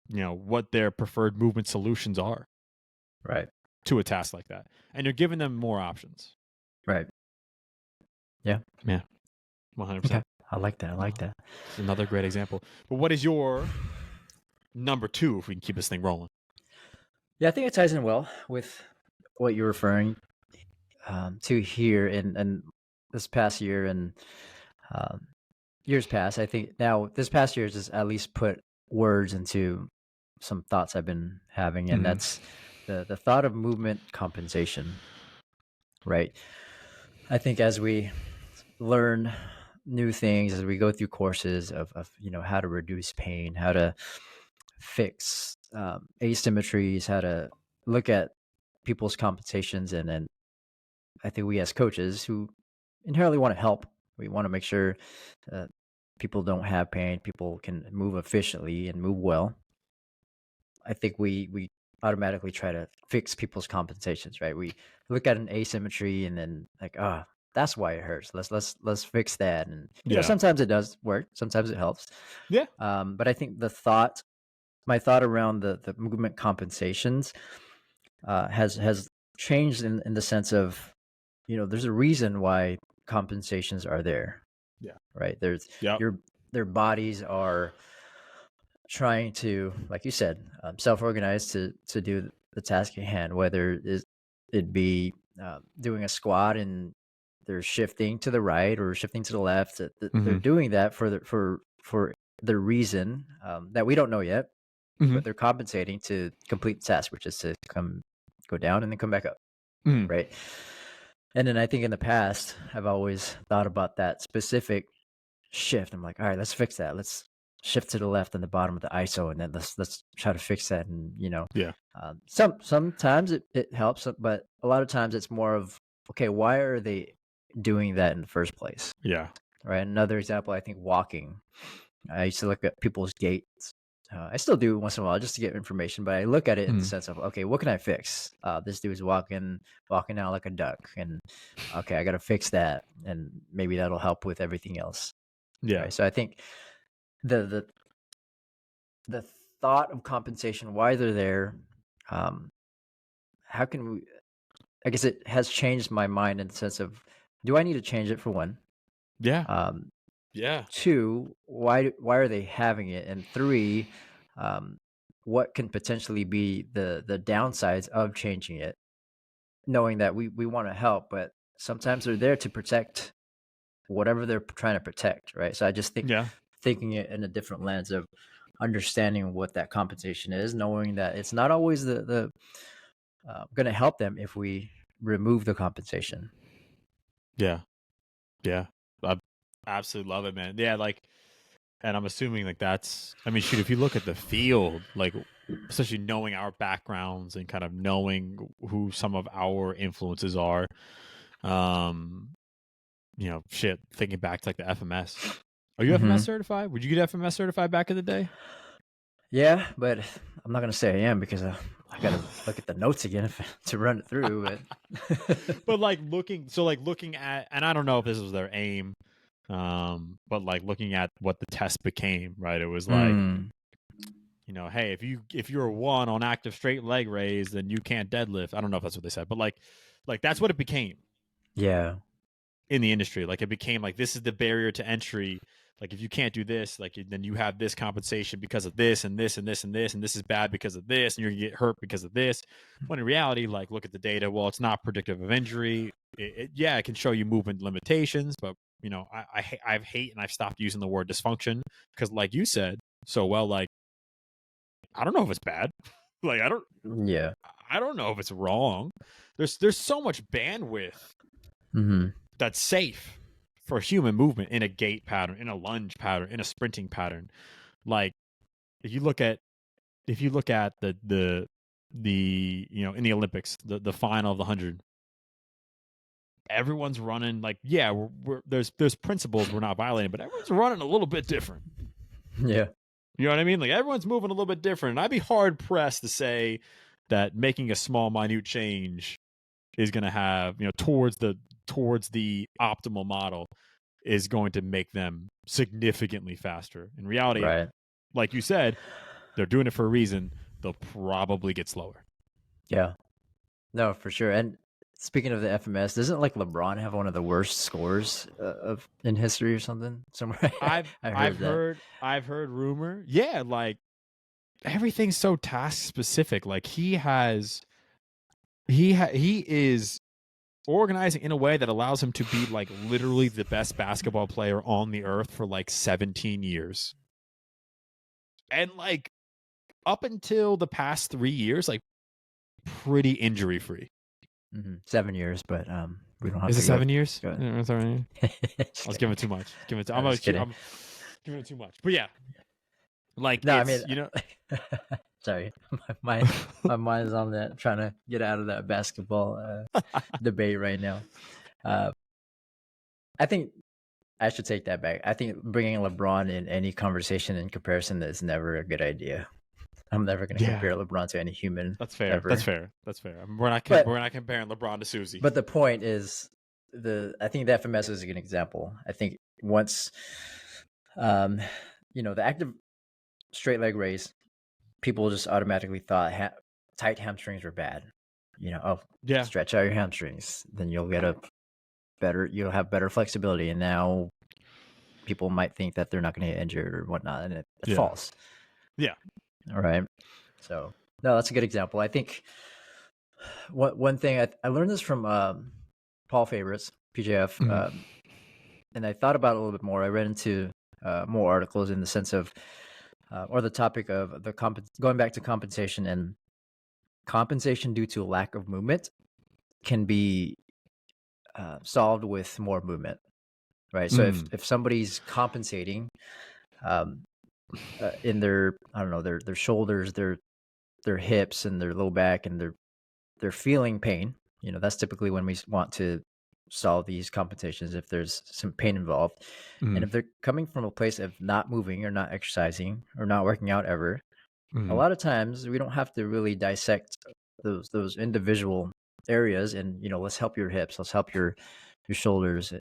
A: what their preferred movement solutions are to a task like that, and you're giving them more options.
B: Yeah
A: 100%.
B: Okay. I like that.
A: It's another great example. But what is your number 2 if we can keep this thing rolling?
B: Yeah, I think it ties in well with what you're referring to hear in this past year and um, years past. I think now this past year has just at least put words into some thoughts I've been having, and
A: Mm-hmm.
B: that's the thought of movement compensation, right? I think as we learn new things, as we go through courses of how to reduce pain, how to fix asymmetries, how to look at people's compensations, and then I think we as coaches who inherently want to help, we want to make sure that people don't have pain, people can move efficiently and move well. I think we automatically try to fix people's compensations, right? We look at an asymmetry and then like, ah, that's why it hurts. Let's fix that. And
A: Yeah.
B: sometimes it does work, sometimes it helps.
A: Yeah.
B: But I think my thought around the movement compensations has changed in the sense of there's a reason why compensations are there,
A: Yeah.
B: right? There's
A: Yep.
B: their bodies are trying to, like you said, self-organize to do the task at hand, whether it be doing a squat and they're shifting to the right or shifting to the left. They're
A: Mm-hmm.
B: doing that for the reason that we don't know yet,
A: Mm-hmm.
B: but they're compensating to complete the task, which is to go down and then come back up,
A: Mm-hmm.
B: right? And then I think in the past, I've always thought about that specific shift. I'm like, all right, let's fix that. Let's shift to the left on the bottom of the ISO, and then let's try to fix that. And
A: Yeah.
B: sometimes it helps, but a lot of times it's more of, okay, why are they doing that in the first place?
A: Yeah.
B: Right. Another example, I think walking. I used to look at people's gaits. I still do once in a while just to get information, but I look at it in the
A: Mm-hmm.
B: sense of, okay, what can I fix? This dude's walking out like a duck, and okay, I got to fix that, and maybe that'll help with everything else,
A: Yeah.
B: right? So I think the the thought of compensation, why they're there, um, how can we? I guess it has changed my mind in the sense of, do I need to change it for one?
A: Yeah.
B: Um,
A: Yeah.
B: Two, why are they having it? And three, um, what can potentially be the downsides of changing it? Knowing that we want to help, but sometimes they're there to protect whatever they're trying to protect, right? So I just think
A: Yeah.
B: thinking it in a different lens of understanding what that compensation is, knowing that it's not always the going to help them if we remove the compensation.
A: Yeah. Yeah. I absolutely love it, man. Yeah, like, and I'm assuming like that's, I mean, shoot, if you look at the field, like, especially knowing our backgrounds and kind of knowing who some of our influences are, um, shit, thinking back to like the FMS. Are you FMS
B: Hmm.
A: certified? Would you get FMS certified back in the day?
B: Yeah, but I'm not going to say I am because I got to look at the notes again to run it through. But
A: But like looking at, and I don't know if this was their aim, but like looking at what the test became, right? It was like,
B: mm,
A: hey, if you're a one on active straight leg raise, then you can't deadlift. I don't know if that's what they said, but like that's what it became
B: yeah,
A: in the industry. Like it became like, this is the barrier to entry. Like if you can't do this, like then you have this compensation because of this and this and this and this, and this is bad because of this, and you're gonna get hurt because of this. When in reality, like look at the data. Well, it's not predictive of injury. Yeah, it can show you movement limitations, but I've hate and I've stopped using the word dysfunction because, like you said so well, like I don't know if it's bad. Like
B: yeah,
A: I don't know if it's wrong. There's so much bandwidth
B: hmm,
A: that's safe for human movement in a gait pattern, in a lunge pattern, in a sprinting pattern. Like if you look at the in the Olympics, the final of the 100, everyone's running like, yeah, there's principles we're not violating, but everyone's running a little bit different.
B: yeah,
A: You know what I mean? Like everyone's moving a little bit different. And I'd be hard pressed to say that making a small minute change is going to have, towards the optimal model is going to make them significantly faster. In reality,
B: right,
A: like you said, they're doing it for a reason. They'll probably get slower.
B: yeah. No, for sure. And speaking of the FMS, doesn't like LeBron have one of the worst scores of in history or something? Somewhere
A: I've
B: I
A: I've
B: heard that.
A: heard I've heard rumor. Yeah, like everything's so task specific. Like he is organizing in a way that allows him to be like literally the best basketball player on the earth for like 17 years. And like up until the past 3 years, like pretty injury free.
B: 7 years, but we don't have
A: Is
B: to
A: it 7 years?
B: go
A: Yeah, sorry. I was giving it too much. I'm
B: just kidding.
A: I'm giving it too much. But yeah, like
B: No, I
A: it's
B: mean, sorry, my mind is on that, trying to get out of that basketball debate right now. I think I should take that back. I think bringing LeBron in any conversation in comparison is never a good idea. I'm never going to compare LeBron to any human.
A: That's fair.
B: Ever.
A: That's fair. That's fair. We're not comparing LeBron to Susie.
B: But the point is, I think the FMS is a good example. I think once, the active straight leg raise, people just automatically thought tight hamstrings were bad. Stretch out your hamstrings, then you'll have better flexibility. And now people might think that they're not going to get injured or whatnot, and it's false.
A: Yeah.
B: All right. So no, that's a good example. I think one thing I learned this from Paul Favorites, PJF, and I thought about it a little bit more. I read into more articles in the sense of, or the topic of going back to compensation, and compensation due to a lack of movement can be solved with more movement, right? So if somebody's compensating in their, I don't know, their shoulders, their hips and their low back, and they're feeling pain, that's typically when we want to solve these compensations, if there's some pain involved. And if they're coming from a place of not moving or not exercising or not working out ever, a lot of times we don't have to really dissect those individual areas and, let's help your hips, let's help your shoulders.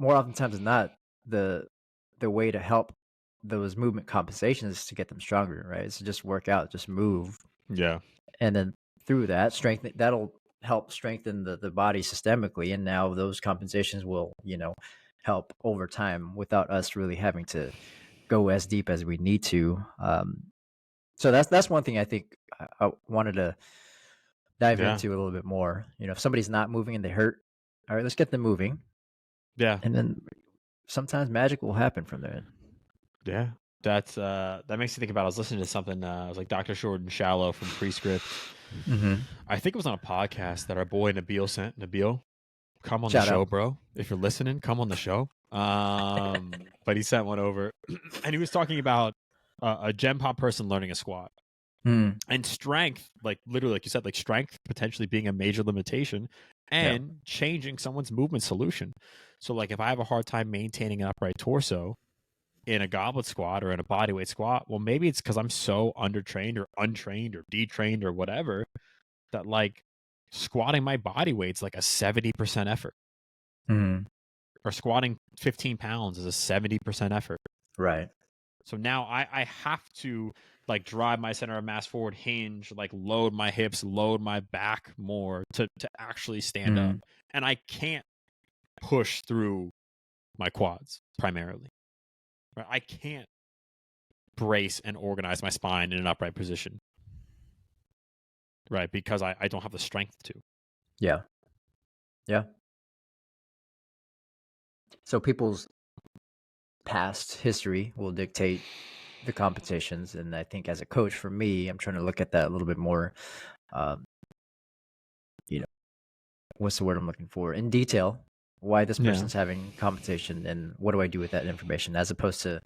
B: More oftentimes than not, the way to help those movement compensations is to get them stronger, right? It's to just work out, just move.
A: Yeah.
B: And then through that strength, that'll help strengthen the body systemically. And now those compensations will, help over time without us really having to go as deep as we need to. So that's one thing I think I wanted to dive into a little bit more. If somebody's not moving and they hurt, all right, let's get them moving.
A: Yeah.
B: And then sometimes magic will happen from there.
A: Yeah. That makes me think about, I was listening to something, it was like Dr. Jordan Shallow from Prescript. I think it was on a podcast that our boy Nabil sent. Nabil, come on the show, bro. If you're listening, come on the show. But he sent one over, and he was talking about a Gen Pop person learning a squat. And strength, like literally, like you said, like strength potentially being a major limitation, and changing someone's movement solution. So like if I have a hard time maintaining an upright torso in a goblet squat or in a bodyweight squat, well, maybe it's because I'm so undertrained or untrained or detrained or whatever, that like squatting my body weight's like a 70% effort. Or squatting 15 pounds is a 70% effort.
B: Right.
A: So now I have to like drive my center of mass forward, hinge, like load my hips, load my back more to actually stand up. And I can't push through my quads primarily. Right? I can't brace and organize my spine in an upright position. Right? Because I don't have the strength to.
B: Yeah. Yeah. So people's past history will dictate the competitions. And I think as a coach, for me, I'm trying to look at that a little bit more, what's the word I'm looking for? In detail, why this person's having competition and what do I do with that information, as opposed to,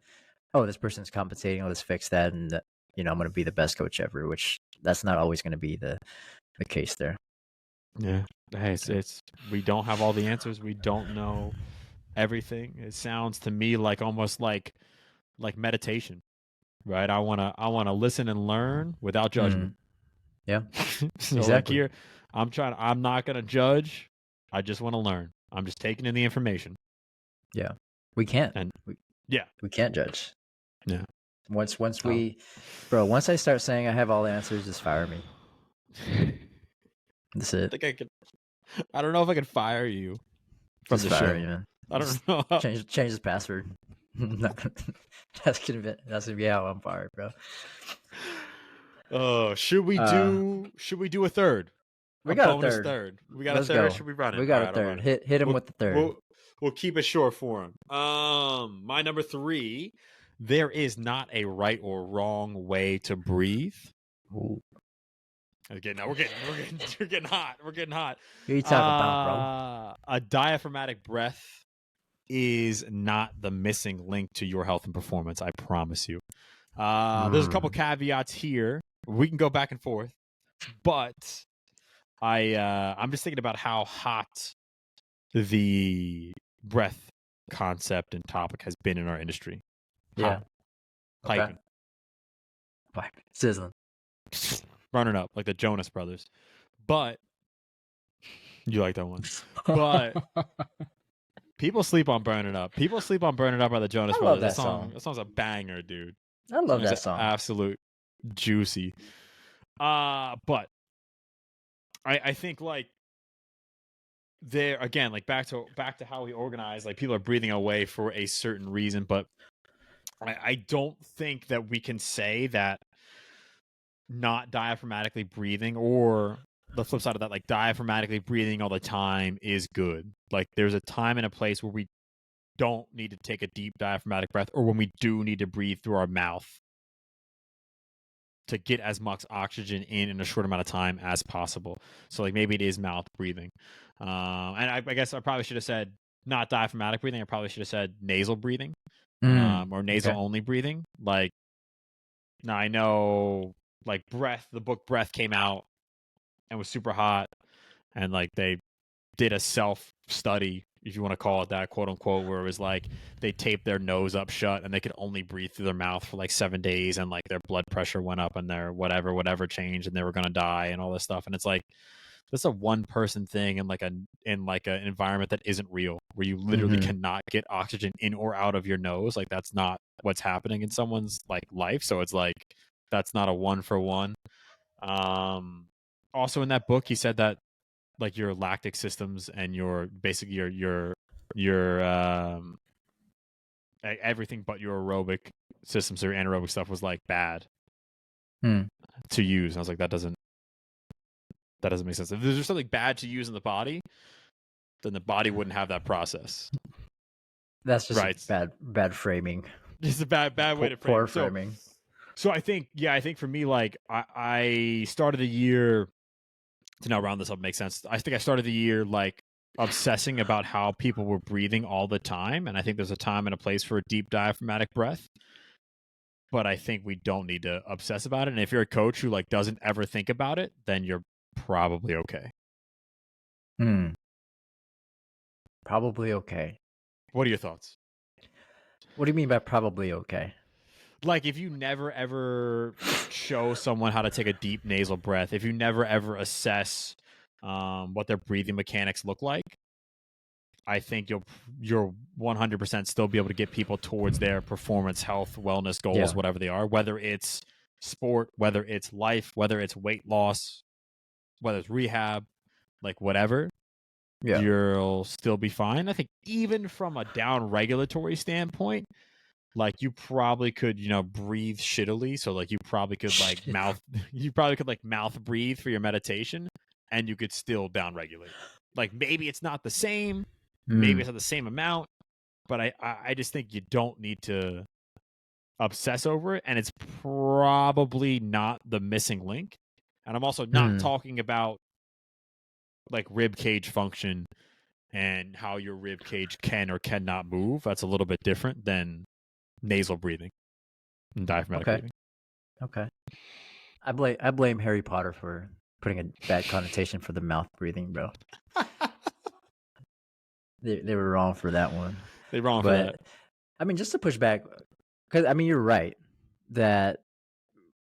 B: oh, this person's compensating, let's fix that. And, I'm going to be the best coach ever, which that's not always going to be the case there.
A: Yeah. Hey, it's we don't have all the answers. We don't know everything. It sounds to me like almost like meditation, right? I want to listen and learn without judgment.
B: Yeah.
A: So
B: exactly.
A: Like here, I'm not going to judge. I just want to learn. I'm just taking in the information.
B: Yeah. We can't.
A: And
B: we can't judge.
A: Yeah.
B: Once I start saying I have all the answers, just fire me. That's it.
A: I don't know if I can fire you from
B: just
A: the
B: fire
A: show.
B: You, man.
A: I don't know.
B: Change the password. That's gonna be how I'm fired, bro.
A: Oh, should we do a third?
B: We
A: A
B: got a
A: bonus
B: third.
A: third. We got a
B: Let's
A: third.
B: go.
A: Should we run it?
B: We
A: All
B: got a
A: right, I'll run
B: third.
A: it.
B: Hit him
A: We'll
B: with the third.
A: we'll we'll keep it short for him. My number 3. There is not a right or wrong way to breathe.
B: Ooh.
A: Again, now we're getting hot. We're getting hot.
B: Who you talking about, bro?
A: A diaphragmatic breath is not the missing link to your health and performance. I promise you. There's a couple caveats here. We can go back and forth, but I'm just thinking about how hot the breath concept and topic has been in our industry.
B: Yeah.
A: Hot.
B: Okay.
A: Piping.
B: Sizzling.
A: Running up like the Jonas Brothers. But you like that one. But people sleep on Burning Up. People sleep on Burning Up by the Jonas
B: I
A: Brothers.
B: love that song.
A: That song's a banger, dude.
B: I love that song.
A: Absolute juicy. But I think like there again, like back to how we organize, like people are breathing away for a certain reason, but I don't think that we can say that not diaphragmatically breathing, or the flip side of that, like diaphragmatically breathing all the time is good. Like there's a time and a place where we don't need to take a deep diaphragmatic breath, or when we do need to breathe through our mouth to get as much oxygen in a short amount of time as possible. So like maybe it is mouth breathing. And I guess I probably should have said not diaphragmatic breathing. I probably should have said nasal breathing, or nasal only breathing. Like now I know like Breath, the book Breath came out and was super hot, and like they did a self study, if you want to call it that, quote unquote, where it was like they taped their nose up shut and they could only breathe through their mouth for like 7 days, and like their blood pressure went up and their whatever changed, and they were gonna die and all this stuff. And it's like that's a one person thing in like an environment that isn't real, where you literally cannot get oxygen in or out of your nose. Like that's not what's happening in someone's like life. So it's like that's not a 1-for-1. Also in that book he said that like your lactic systems and your basically your everything but your aerobic systems or anaerobic stuff was like bad to use. And I was like, that doesn't make sense. If there's something bad to use in the body, then the body wouldn't have that process.
B: That's just right. bad framing.
A: It's a bad way to frame.
B: Poor framing.
A: So I think for me, like I started the year, to now round this up makes sense. I think I started the year like obsessing about how people were breathing all the time, and I think there's a time and a place for a deep diaphragmatic breath. But I think we don't need to obsess about it. And if you're a coach who like doesn't ever think about it, then you're probably okay.
B: Probably okay.
A: What are your thoughts?
B: What do you mean by probably okay?
A: Like if you never ever show someone how to take a deep nasal breath, if you never ever assess what their breathing mechanics look like, I think you're 100% still be able to get people towards their performance, health, wellness goals, whatever they are, whether it's sport, whether it's life, whether it's weight loss, whether it's rehab, like whatever. You'll still be fine. I think even from a down regulatory standpoint, like you probably could, breathe shittily. So like you probably could like mouth breathe for your meditation, and you could still down regulate. Like maybe it's not the same, maybe it's not the same amount, but I just think you don't need to obsess over it, and it's probably not the missing link. And I'm also not talking about like rib cage function and how your rib cage can or cannot move. That's a little bit different than nasal breathing and diaphragmatic breathing.
B: Okay. I blame Harry Potter for putting a bad connotation for the mouth breathing, bro. They were wrong for that one.
A: They're wrong for that.
B: I mean, just to push back, because I mean, you're right that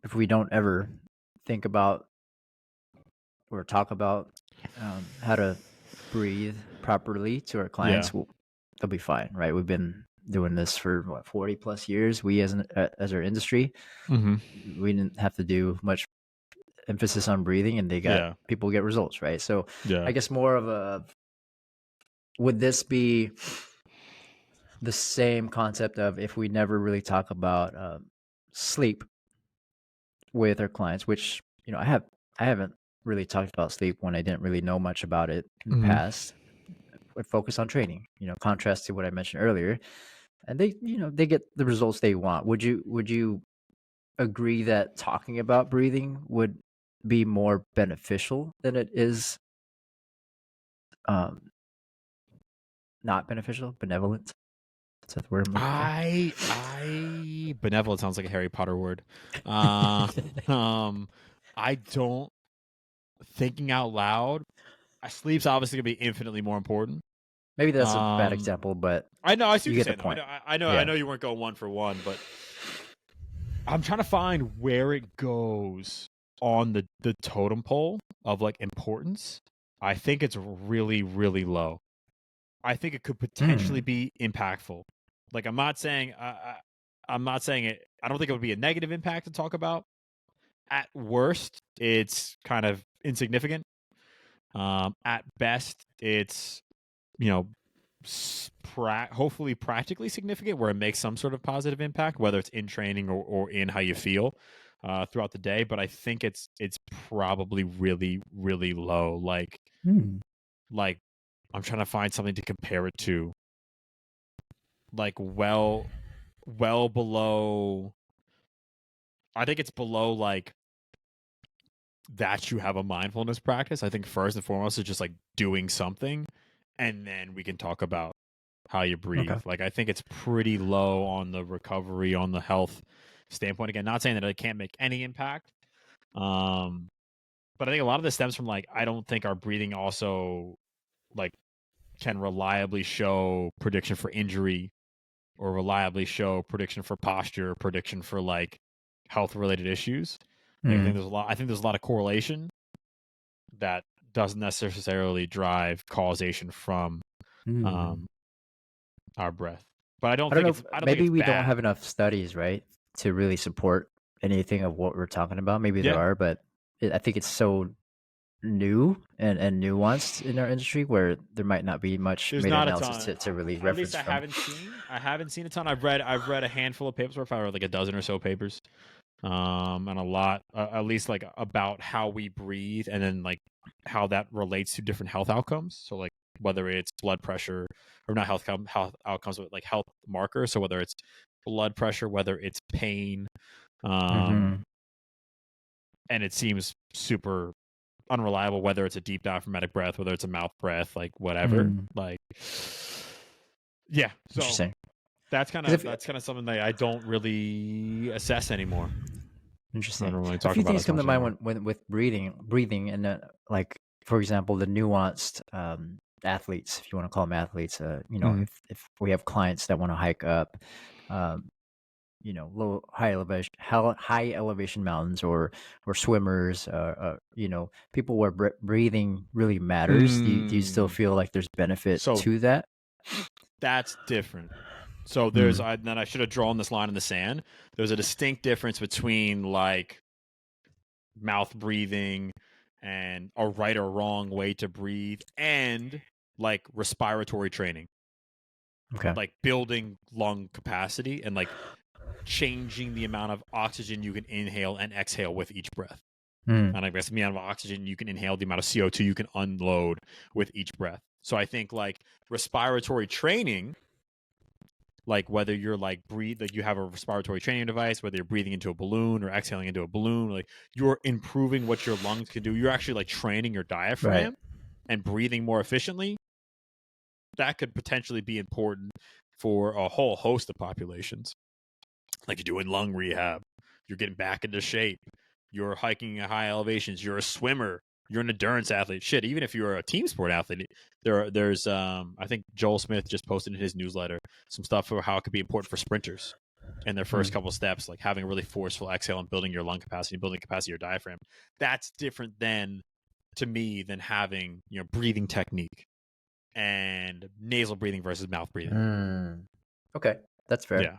B: if we don't ever think about or talk about how to breathe properly to our clients, they'll be fine, right? We've been doing this for 40 plus years. We as our industry, we didn't have to do much emphasis on breathing, and people get results, right? So I guess more of would this be the same concept of if we never really talk about sleep with our clients, which I haven't really talked about sleep when I didn't really know much about it in the
A: Mhm.
B: past. Would focus on training, contrast to what I mentioned earlier, and they get the results they want. Would you agree that talking about breathing would be more beneficial than it is um not beneficial, benevolent? Is that the word I'm looking for?
A: I benevolent sounds like a Harry Potter word. Uh, um, I don't thinking out loud. Sleep's obviously gonna be infinitely more important.
B: Maybe that's a bad
A: Um,
B: example, but
A: I know. I see
B: you
A: what you're
B: get the
A: saying. Though.
B: point.
A: I
B: Yeah.
A: know you weren't going one for one, but I'm trying to find where it goes on the totem pole of like importance. I think it's really really low. I think it could potentially
B: Mm,
A: be impactful. Like I'm not saying it. I don't think it would be a negative impact to talk about. At worst, it's kind of insignificant. At best, it's you know hopefully practically significant, where it makes some sort of positive impact, whether it's in training or in how you feel throughout the day. But I think it's probably really really low.
B: mm,
A: Like I'm trying to find something to compare it to. Like well below. I think it's below like that you have a mindfulness practice. I think first and foremost is just like doing something, and then we can talk about how you
B: okay.
A: breathe. Like I think it's pretty low on the recovery, on the health standpoint. Again, not saying that it can't make any impact. Um, but I think a lot of this stems from like I don't think our breathing also like can reliably show prediction for injury or reliably show prediction for posture, prediction for like health related issues. Like
B: Mm,
A: I think there's a lot of correlation that doesn't necessarily drive causation from
B: mm.
A: um, our breath. But I don't
B: I don't
A: think
B: know
A: it's
B: if
A: I don't think
B: maybe
A: it's
B: we don't
A: bad.
B: have enough studies, right, to really support anything of what we're talking about. Maybe there
A: Yeah,
B: are, but I think it's so new and nuanced in our industry where there might not be much
A: there's not a
B: meta-analysis
A: ton.
B: to really
A: At least
B: reference from.
A: I haven't seen a ton. I've read a handful of papers. Or probably like a dozen or so papers, and a lot, at least like about how we breathe, and then like how that relates to different health outcomes. So like whether it's blood pressure or not health outcomes, but like health markers. So whether it's blood pressure, whether it's pain, um,
B: Mhm.
A: and it seems super unreliable. Whether it's a deep diaphragmatic breath, whether it's a mouth breath, like whatever.
B: Mm,
A: Like yeah, so
B: interesting. Because if
A: that's kind of something that I don't really assess anymore. I
B: interesting.
A: don't really
B: A
A: talk
B: few
A: about
B: things
A: as
B: come to
A: much
B: mind
A: anymore.
B: when with breathing, and like for example, the nuanced athletes, if you want to call them athletes.
A: Mm.
B: If we have clients that want to hike up, um, low high elevation mountains, or swimmers, people where breathing really matters. Do you still
A: Mm.
B: feel like there's benefit
A: So
B: to that?
A: that's different. So
B: Mm,
A: then I should have drawn this line in the sand. There's a distinct difference between like mouth breathing and a right or wrong way to breathe and like respiratory training,
B: okay.
A: like building lung capacity and like changing the amount of oxygen you can inhale and exhale with each breath.
B: Mm,
A: And I guess the amount of oxygen you can inhale, the amount of CO2 you can unload with each breath. So I think like respiratory training, like whether you're like breathe, like you have a respiratory training device, whether you're breathing into a balloon or exhaling into a balloon, like you're improving what your lungs can do. You're actually like training your
B: right.
A: diaphragm and breathing more efficiently. That could potentially be important for a whole host of populations. Like you're doing lung rehab, you're getting back into shape, you're hiking at high elevations, you're a swimmer, you're an endurance athlete. Shit, even if you're a team sport athlete, there's I think Joel Smith just posted in his newsletter some stuff for how it could be important for sprinters in their first
B: Mm,
A: couple of steps, like having a really forceful exhale and building your lung capacity, building capacity of your diaphragm. That's different than to me than having breathing technique and nasal breathing versus mouth breathing.
B: mm. Okay, that's fair.
A: Yeah,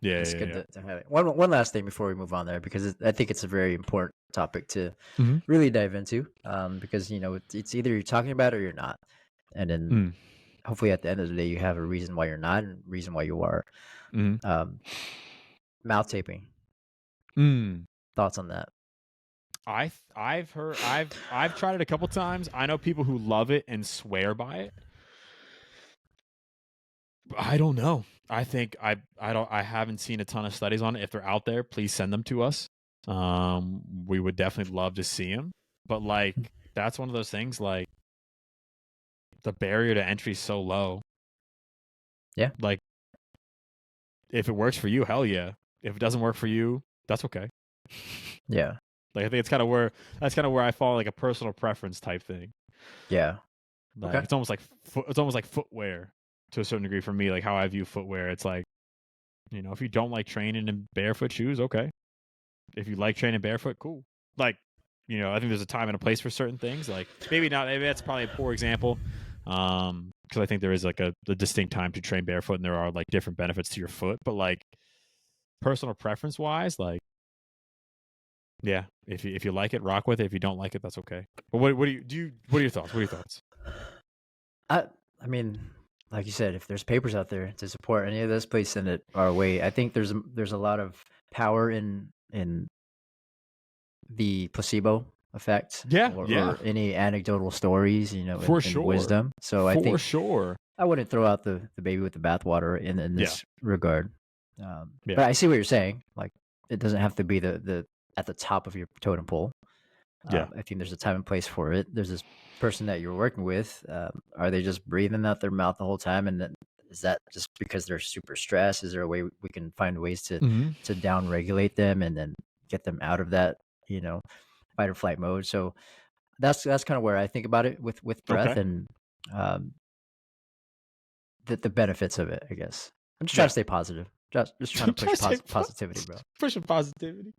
A: yeah,
B: That's
A: yeah,
B: good
A: yeah.
B: to highlight. One last thing before we move on there, because I think it's a very important topic to
A: Mm-hmm.
B: really dive into. Because it's either you're talking about it or you're not, and then
A: Mm-hmm.
B: hopefully at the end of the day you have a reason why you're not and a reason why you are.
A: Mm-hmm.
B: Um, Mouth taping.
A: Mm.
B: Thoughts on that?
A: I've tried it a couple times. I know people who love it and swear by it. I don't know. I think I haven't seen a ton of studies on it. If they're out there, please send them to us. We would definitely love to see them. But like that's one of those things. Like the barrier to entry is so low.
B: Yeah.
A: Like if it works for you, hell yeah. If it doesn't work for you, that's okay.
B: Yeah.
A: Like I think it's kind of where I fall, like a personal preference type thing.
B: Yeah.
A: Like
B: Okay.
A: it's almost like footwear to a certain degree for me. Like how I view footwear, it's like, if you don't like training in barefoot shoes, okay. If you like training barefoot, cool. Like, I think there's a time and a place for certain things. Like maybe not. Maybe that's probably a poor example, because I think there is like a distinct time to train barefoot, and there are like different benefits to your foot. But like personal preference wise, like yeah, if you like it, rock with it. If you don't like it, that's okay. But what do you what are your thoughts? What are your thoughts?
B: I mean, like you said, if there's papers out there to support any of this, please send it our way. I think there's a lot of power in the placebo effect,
A: Yeah, yeah,
B: or any anecdotal stories,
A: for
B: and
A: sure,
B: wisdom. So I
A: for
B: think
A: sure.
B: I wouldn't throw out the baby with the bathwater in
A: Yeah,
B: this regard.
A: yeah.
B: But I see what you're saying. Like, it doesn't have to be the at the top of your totem pole.
A: Yeah.
B: I think there's a time and place for it. There's this person that you're working with. Are they just breathing out their mouth the whole time? And then, is that just because they're super stressed? Is there a way we can find ways
A: Mm-hmm.
B: to down regulate them and then get them out of that, fight or flight mode? So that's kind of where I think about it with breath
A: Okay.
B: and um, the benefits of it. I guess I'm just trying
A: Yeah.
B: to stay positive. Just trying to push positivity, bro.
A: Pushing positivity.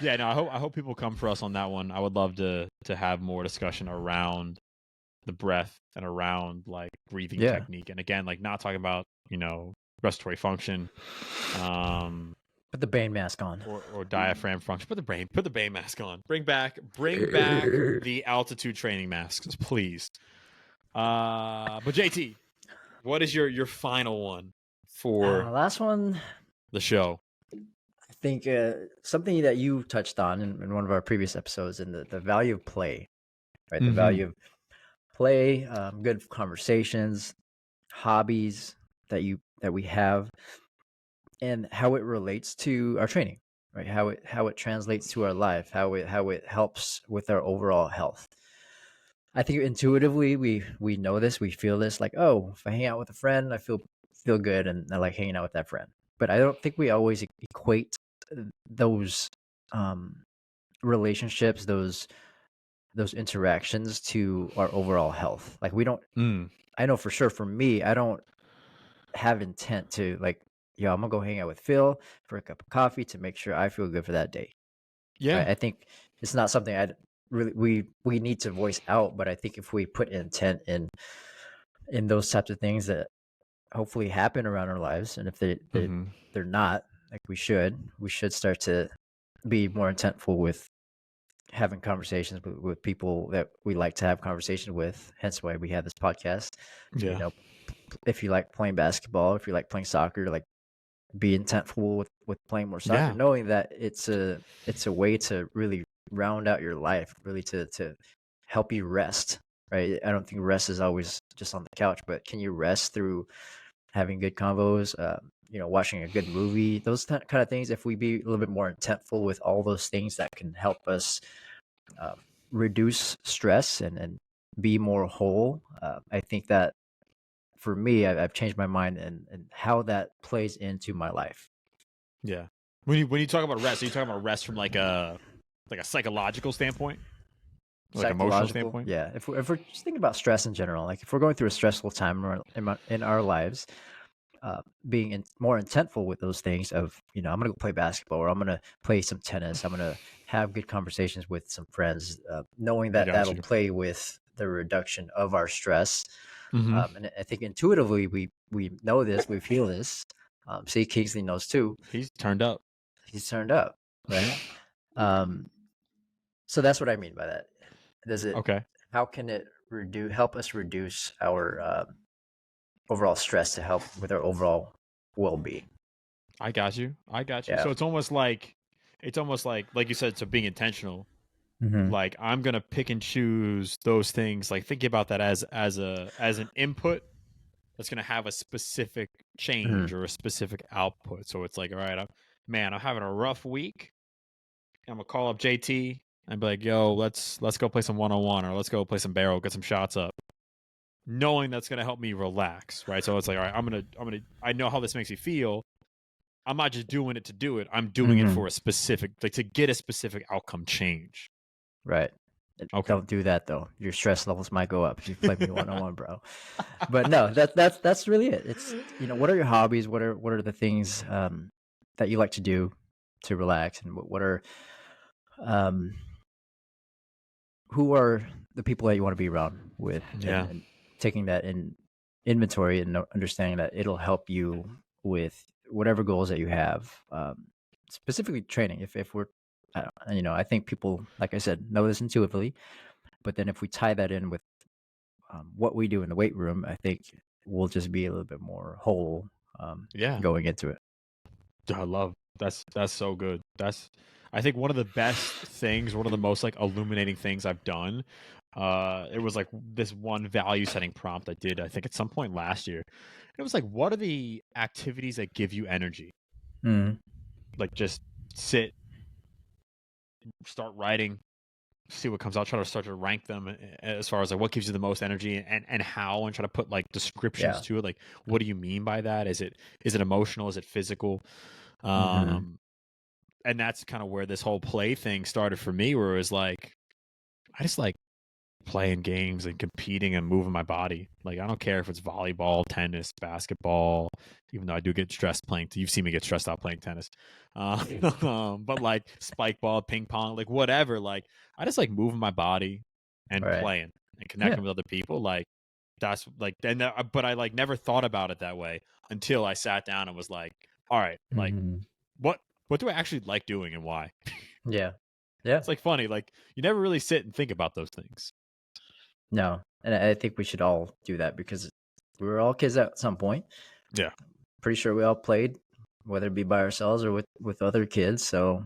A: Yeah, no, I hope people come for us on that one. I would love to have more discussion around the breath and around like breathing
B: Yeah.
A: technique. And again, like not talking about, respiratory function,
B: Put the Bane mask on.
A: or diaphragm function. Put the brain mask on. Bring back the altitude training masks, please. But JT, what is your final one for
B: Last one.
A: the show?
B: I think something that you touched on in one of our previous episodes, and the value of play, right? The
A: Mm-hmm.
B: value of play, good conversations, hobbies that we have, and how it relates to our training, right? How it translates to our life, how it helps with our overall health. I think intuitively we know this, we feel this, like, oh, if I hang out with a friend, I feel good, and I like hanging out with that friend. But I don't think we always equate those um, relationships, those interactions to our overall health. Like, we don't.
A: Mm.
B: I know for sure for me, I don't have intent to, like, yo, I'm gonna go hang out with Phil for a cup of coffee to make sure I feel good for that day.
A: Yeah.
B: Right? I think it's not something I really we need to voice out, but I think if we put intent in those types of things that hopefully happen around our lives, and if
A: Mm-hmm.
B: they're not, like, we should start to be more intentful with having conversations with people that we like to have conversations with. Hence why we have this podcast. You
A: Yeah.
B: know, if you like playing basketball, if you like playing soccer, like, be intentful with playing more soccer,
A: Yeah.
B: knowing that it's a way to really round out your life, really to help you rest. Right? I don't think rest is always just on the couch, but can you rest through having good convos? Watching a good movie, those kind of things. If we be a little bit more intentful with all those things that can help us reduce stress and be more whole, I think that for me, I've changed my mind and how that plays into my life.
A: Yeah. When you talk about rest, are you talking about rest from like a psychological standpoint, like emotional
B: Psychological,
A: standpoint?
B: yeah. If we're just thinking about stress in general, like if we're going through a stressful time in our lives, being more intentful with those things of, I'm gonna go play basketball, or I'm gonna play some tennis, I'm gonna have good conversations with some friends, knowing
A: I
B: that
A: got
B: that'll
A: you.
B: play with the reduction of our stress.
A: Mm-hmm.
B: And I think intuitively we know this, we feel this. See, Kingsley knows too.
A: He's turned up.
B: He's turned up, right? um, so that's what I mean by that. Does it?
A: Okay.
B: How can it help us reduce our overall stress to help with our overall well-being?
A: I got you.
B: Yeah.
A: So it's almost like you said, so being intentional.
B: Mm-hmm.
A: Like I'm gonna pick and choose those things. Like think about that as an input that's gonna have a specific
B: Mm-hmm.
A: change or a specific output. So it's like, all right, I'm having a rough week. I'm gonna call up JT and be like, yo, let's go play some 101 or let's go play some barrel, get some shots up. Knowing that's gonna help me relax, right? So it's like, all right, I know how this makes me feel. I'm not just doing it to do it. I'm doing it
B: Mm-hmm.
A: for a specific, like to get a specific outcome change.
B: Right.
A: Okay.
B: Don't do that though. Your stress levels might go up if you play me 1-on-1, bro. But no, that's really it. It's what are your hobbies? What are the things that you like to do to relax, and what are um who are the people that you want to be around with, and,
A: Yeah.
B: and taking that in inventory and understanding that it'll help you with whatever goals that you have, specifically training. If we're I think people, like I said, know this intuitively, but then if we tie that in with what we do in the weight room, I think we'll just be a little bit more whole
A: Yeah.
B: going into it.
A: I love that's so good. That's I think one of the best things, one of the most like illuminating things I've done. It was like this one value setting prompt I did, I think at some point last year. It was like, what are the activities that give you energy?
B: Mm,
A: Like just sit, start writing, see what comes out, try to start to rank them as far as like what gives you the most energy and how, and try to put like descriptions
B: yeah.
A: to it. Like, what do you mean by that? Is it emotional? Is it physical?
B: Mm-hmm.
A: Um, and that's kind of where this whole play thing started for me, where it was like, I just like playing games and competing and moving my body. Like, I don't care if it's volleyball, tennis, basketball, even though I do get stressed playing. You've seen me get stressed out playing tennis. But like spike ball, ping pong, like whatever. Like, I just like moving my body and
B: Right.
A: playing and
B: Yeah.
A: connecting with other people. Like, that's like, but I like never thought about it that way until I sat down and was like, all right, like,
B: Mm-hmm.
A: what what do I actually like doing and why?
B: Yeah. Yeah.
A: It's like funny, like you never really sit and think about those things.
B: No, and I think we should all do that because we were all kids at some point.
A: Yeah.
B: Pretty sure we all played, whether it be by ourselves or with other kids. So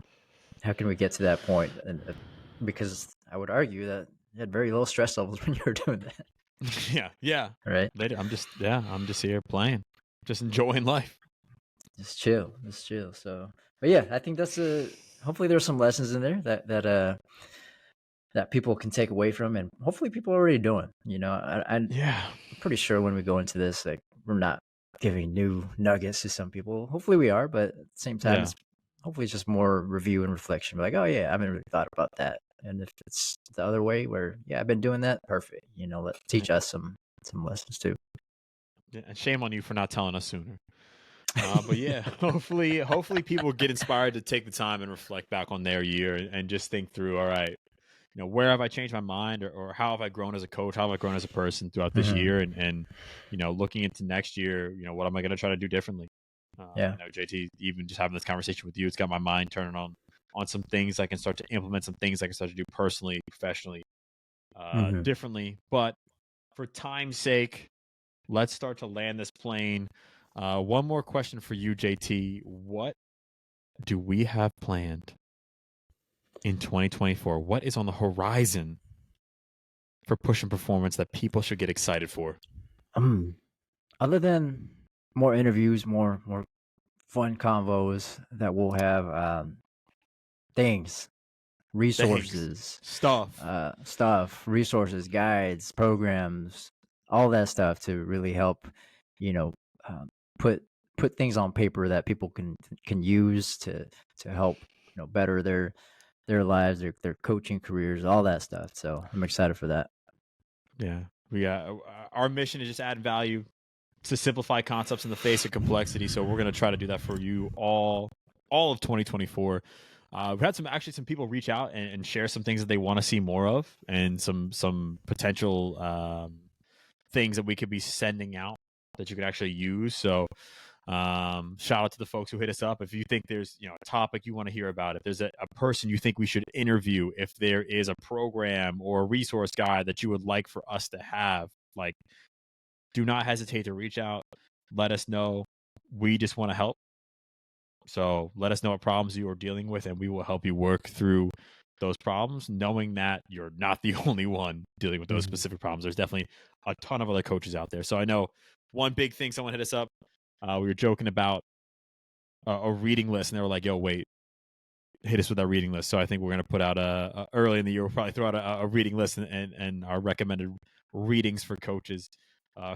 B: how can we get to that point? And because I would argue that you had very low stress levels when you were doing that,
A: Yeah, yeah.
B: right?
A: I'm just here playing, just enjoying life.
B: Just chill. So, but yeah, I think that's hopefully there's some lessons in there that people can take away from, and hopefully people are already doing. I'm
A: Yeah,
B: pretty sure when we go into this, like we're not giving new nuggets to some people. Hopefully we are, but at the same time,
A: yeah,
B: it's hopefully it's just more review and reflection. Like, oh yeah, I haven't really thought about that. And if it's the other way, where yeah, I've been doing that, perfect. Let
A: yeah.
B: teach us some lessons too.
A: Yeah, and shame on you for not telling us sooner. But yeah, hopefully people get inspired to take the time and reflect back on their year and just think through. All right, where have I changed my mind, or how have I grown as a coach? How have I grown as a person throughout this
B: Mm-hmm.
A: year? And looking into next year, what am I going to try to do differently?
B: Yeah.
A: JT, even just having this conversation with you, it's got my mind turning on some things I can start to implement, some things I can start to do personally, professionally,
B: Mm-hmm.
A: differently. But for time's sake, let's start to land this plane. One more question for you, JT. What do we have planned in 2024? What is on the horizon for Push and Performance that people should get excited for?
B: Um, Other than more interviews, more fun convos that we'll have, things,
A: Things,
B: resources,
A: stuff.
B: stuff, resources, guides, programs, all that stuff to really help, you know, um, put put things on paper that people can use to help better their lives, their coaching careers, all that stuff. So I'm excited for that.
A: Yeah. Our mission is just add value to simplify concepts in the face of complexity. So we're going to try to do that for you all of 2024. We've had some people reach out and share some things that they want to see more of, and some potential things that we could be sending out that you could actually use. So shout out to the folks who hit us up. If you think there's a topic you want to hear about, if there's a person you think we should interview, if there is a program or a resource guide that you would like for us to have, like, do not hesitate to reach out. Let us know. We just want to help. So let us know what problems you are dealing with, and we will help you work through those problems, knowing that you're not the only one dealing with those
B: Mhm.
A: specific problems. There's definitely a ton of other coaches out there. So I know one big thing, someone hit us up. We were joking about a reading list, and they were like, "Yo, wait, hit us with our reading list." So I think we're gonna put out early in the year. We'll probably throw out a reading list and our recommended readings for coaches,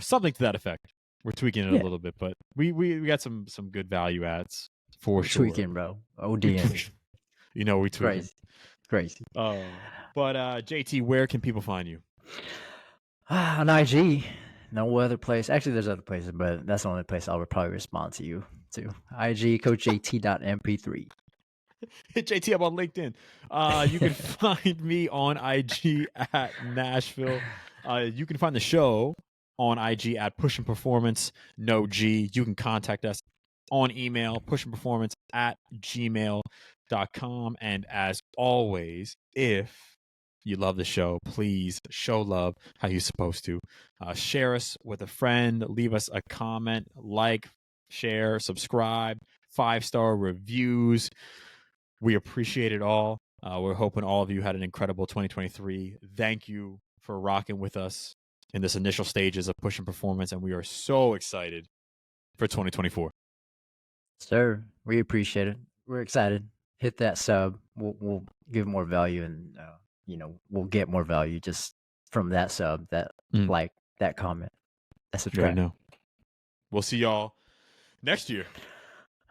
A: something to that effect. We're tweaking it a
B: Yeah.
A: little bit, but we got some good value adds for
B: We're
A: sure.
B: tweaking, bro.
A: We
B: ODing.
A: tweak, we tweaking.
B: Crazy.
A: But JT, where can people find you?
B: On IG, no other place. Actually, there's other places, but that's the only place I would probably respond to you to. IG, coachjt.mp3.
A: JT, I'm on LinkedIn. You can find me on IG at Nashville. You can find the show on IG at Pushin Performance, no G. You can contact us on email, pushinperformance@gmail.com. And as always, if you love the show, please show love how you're supposed to. Share us with a friend, leave us a comment, like, share, subscribe, 5-star reviews. We appreciate it all. We're hoping all of you had an incredible 2023. Thank you for rocking with us in this initial stages of Pushin Performance, and we are so excited for 2024.
B: Sir, we appreciate it. We're excited. Hit that sub. We'll give more value, and we'll get more value just from that sub, that like, that comment, that
A: You already
B: subscribe.
A: know. We'll see y'all next year.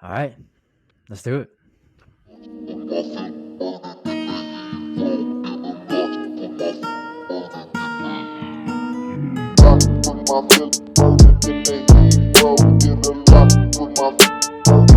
B: All right, let's do it.
C: Put my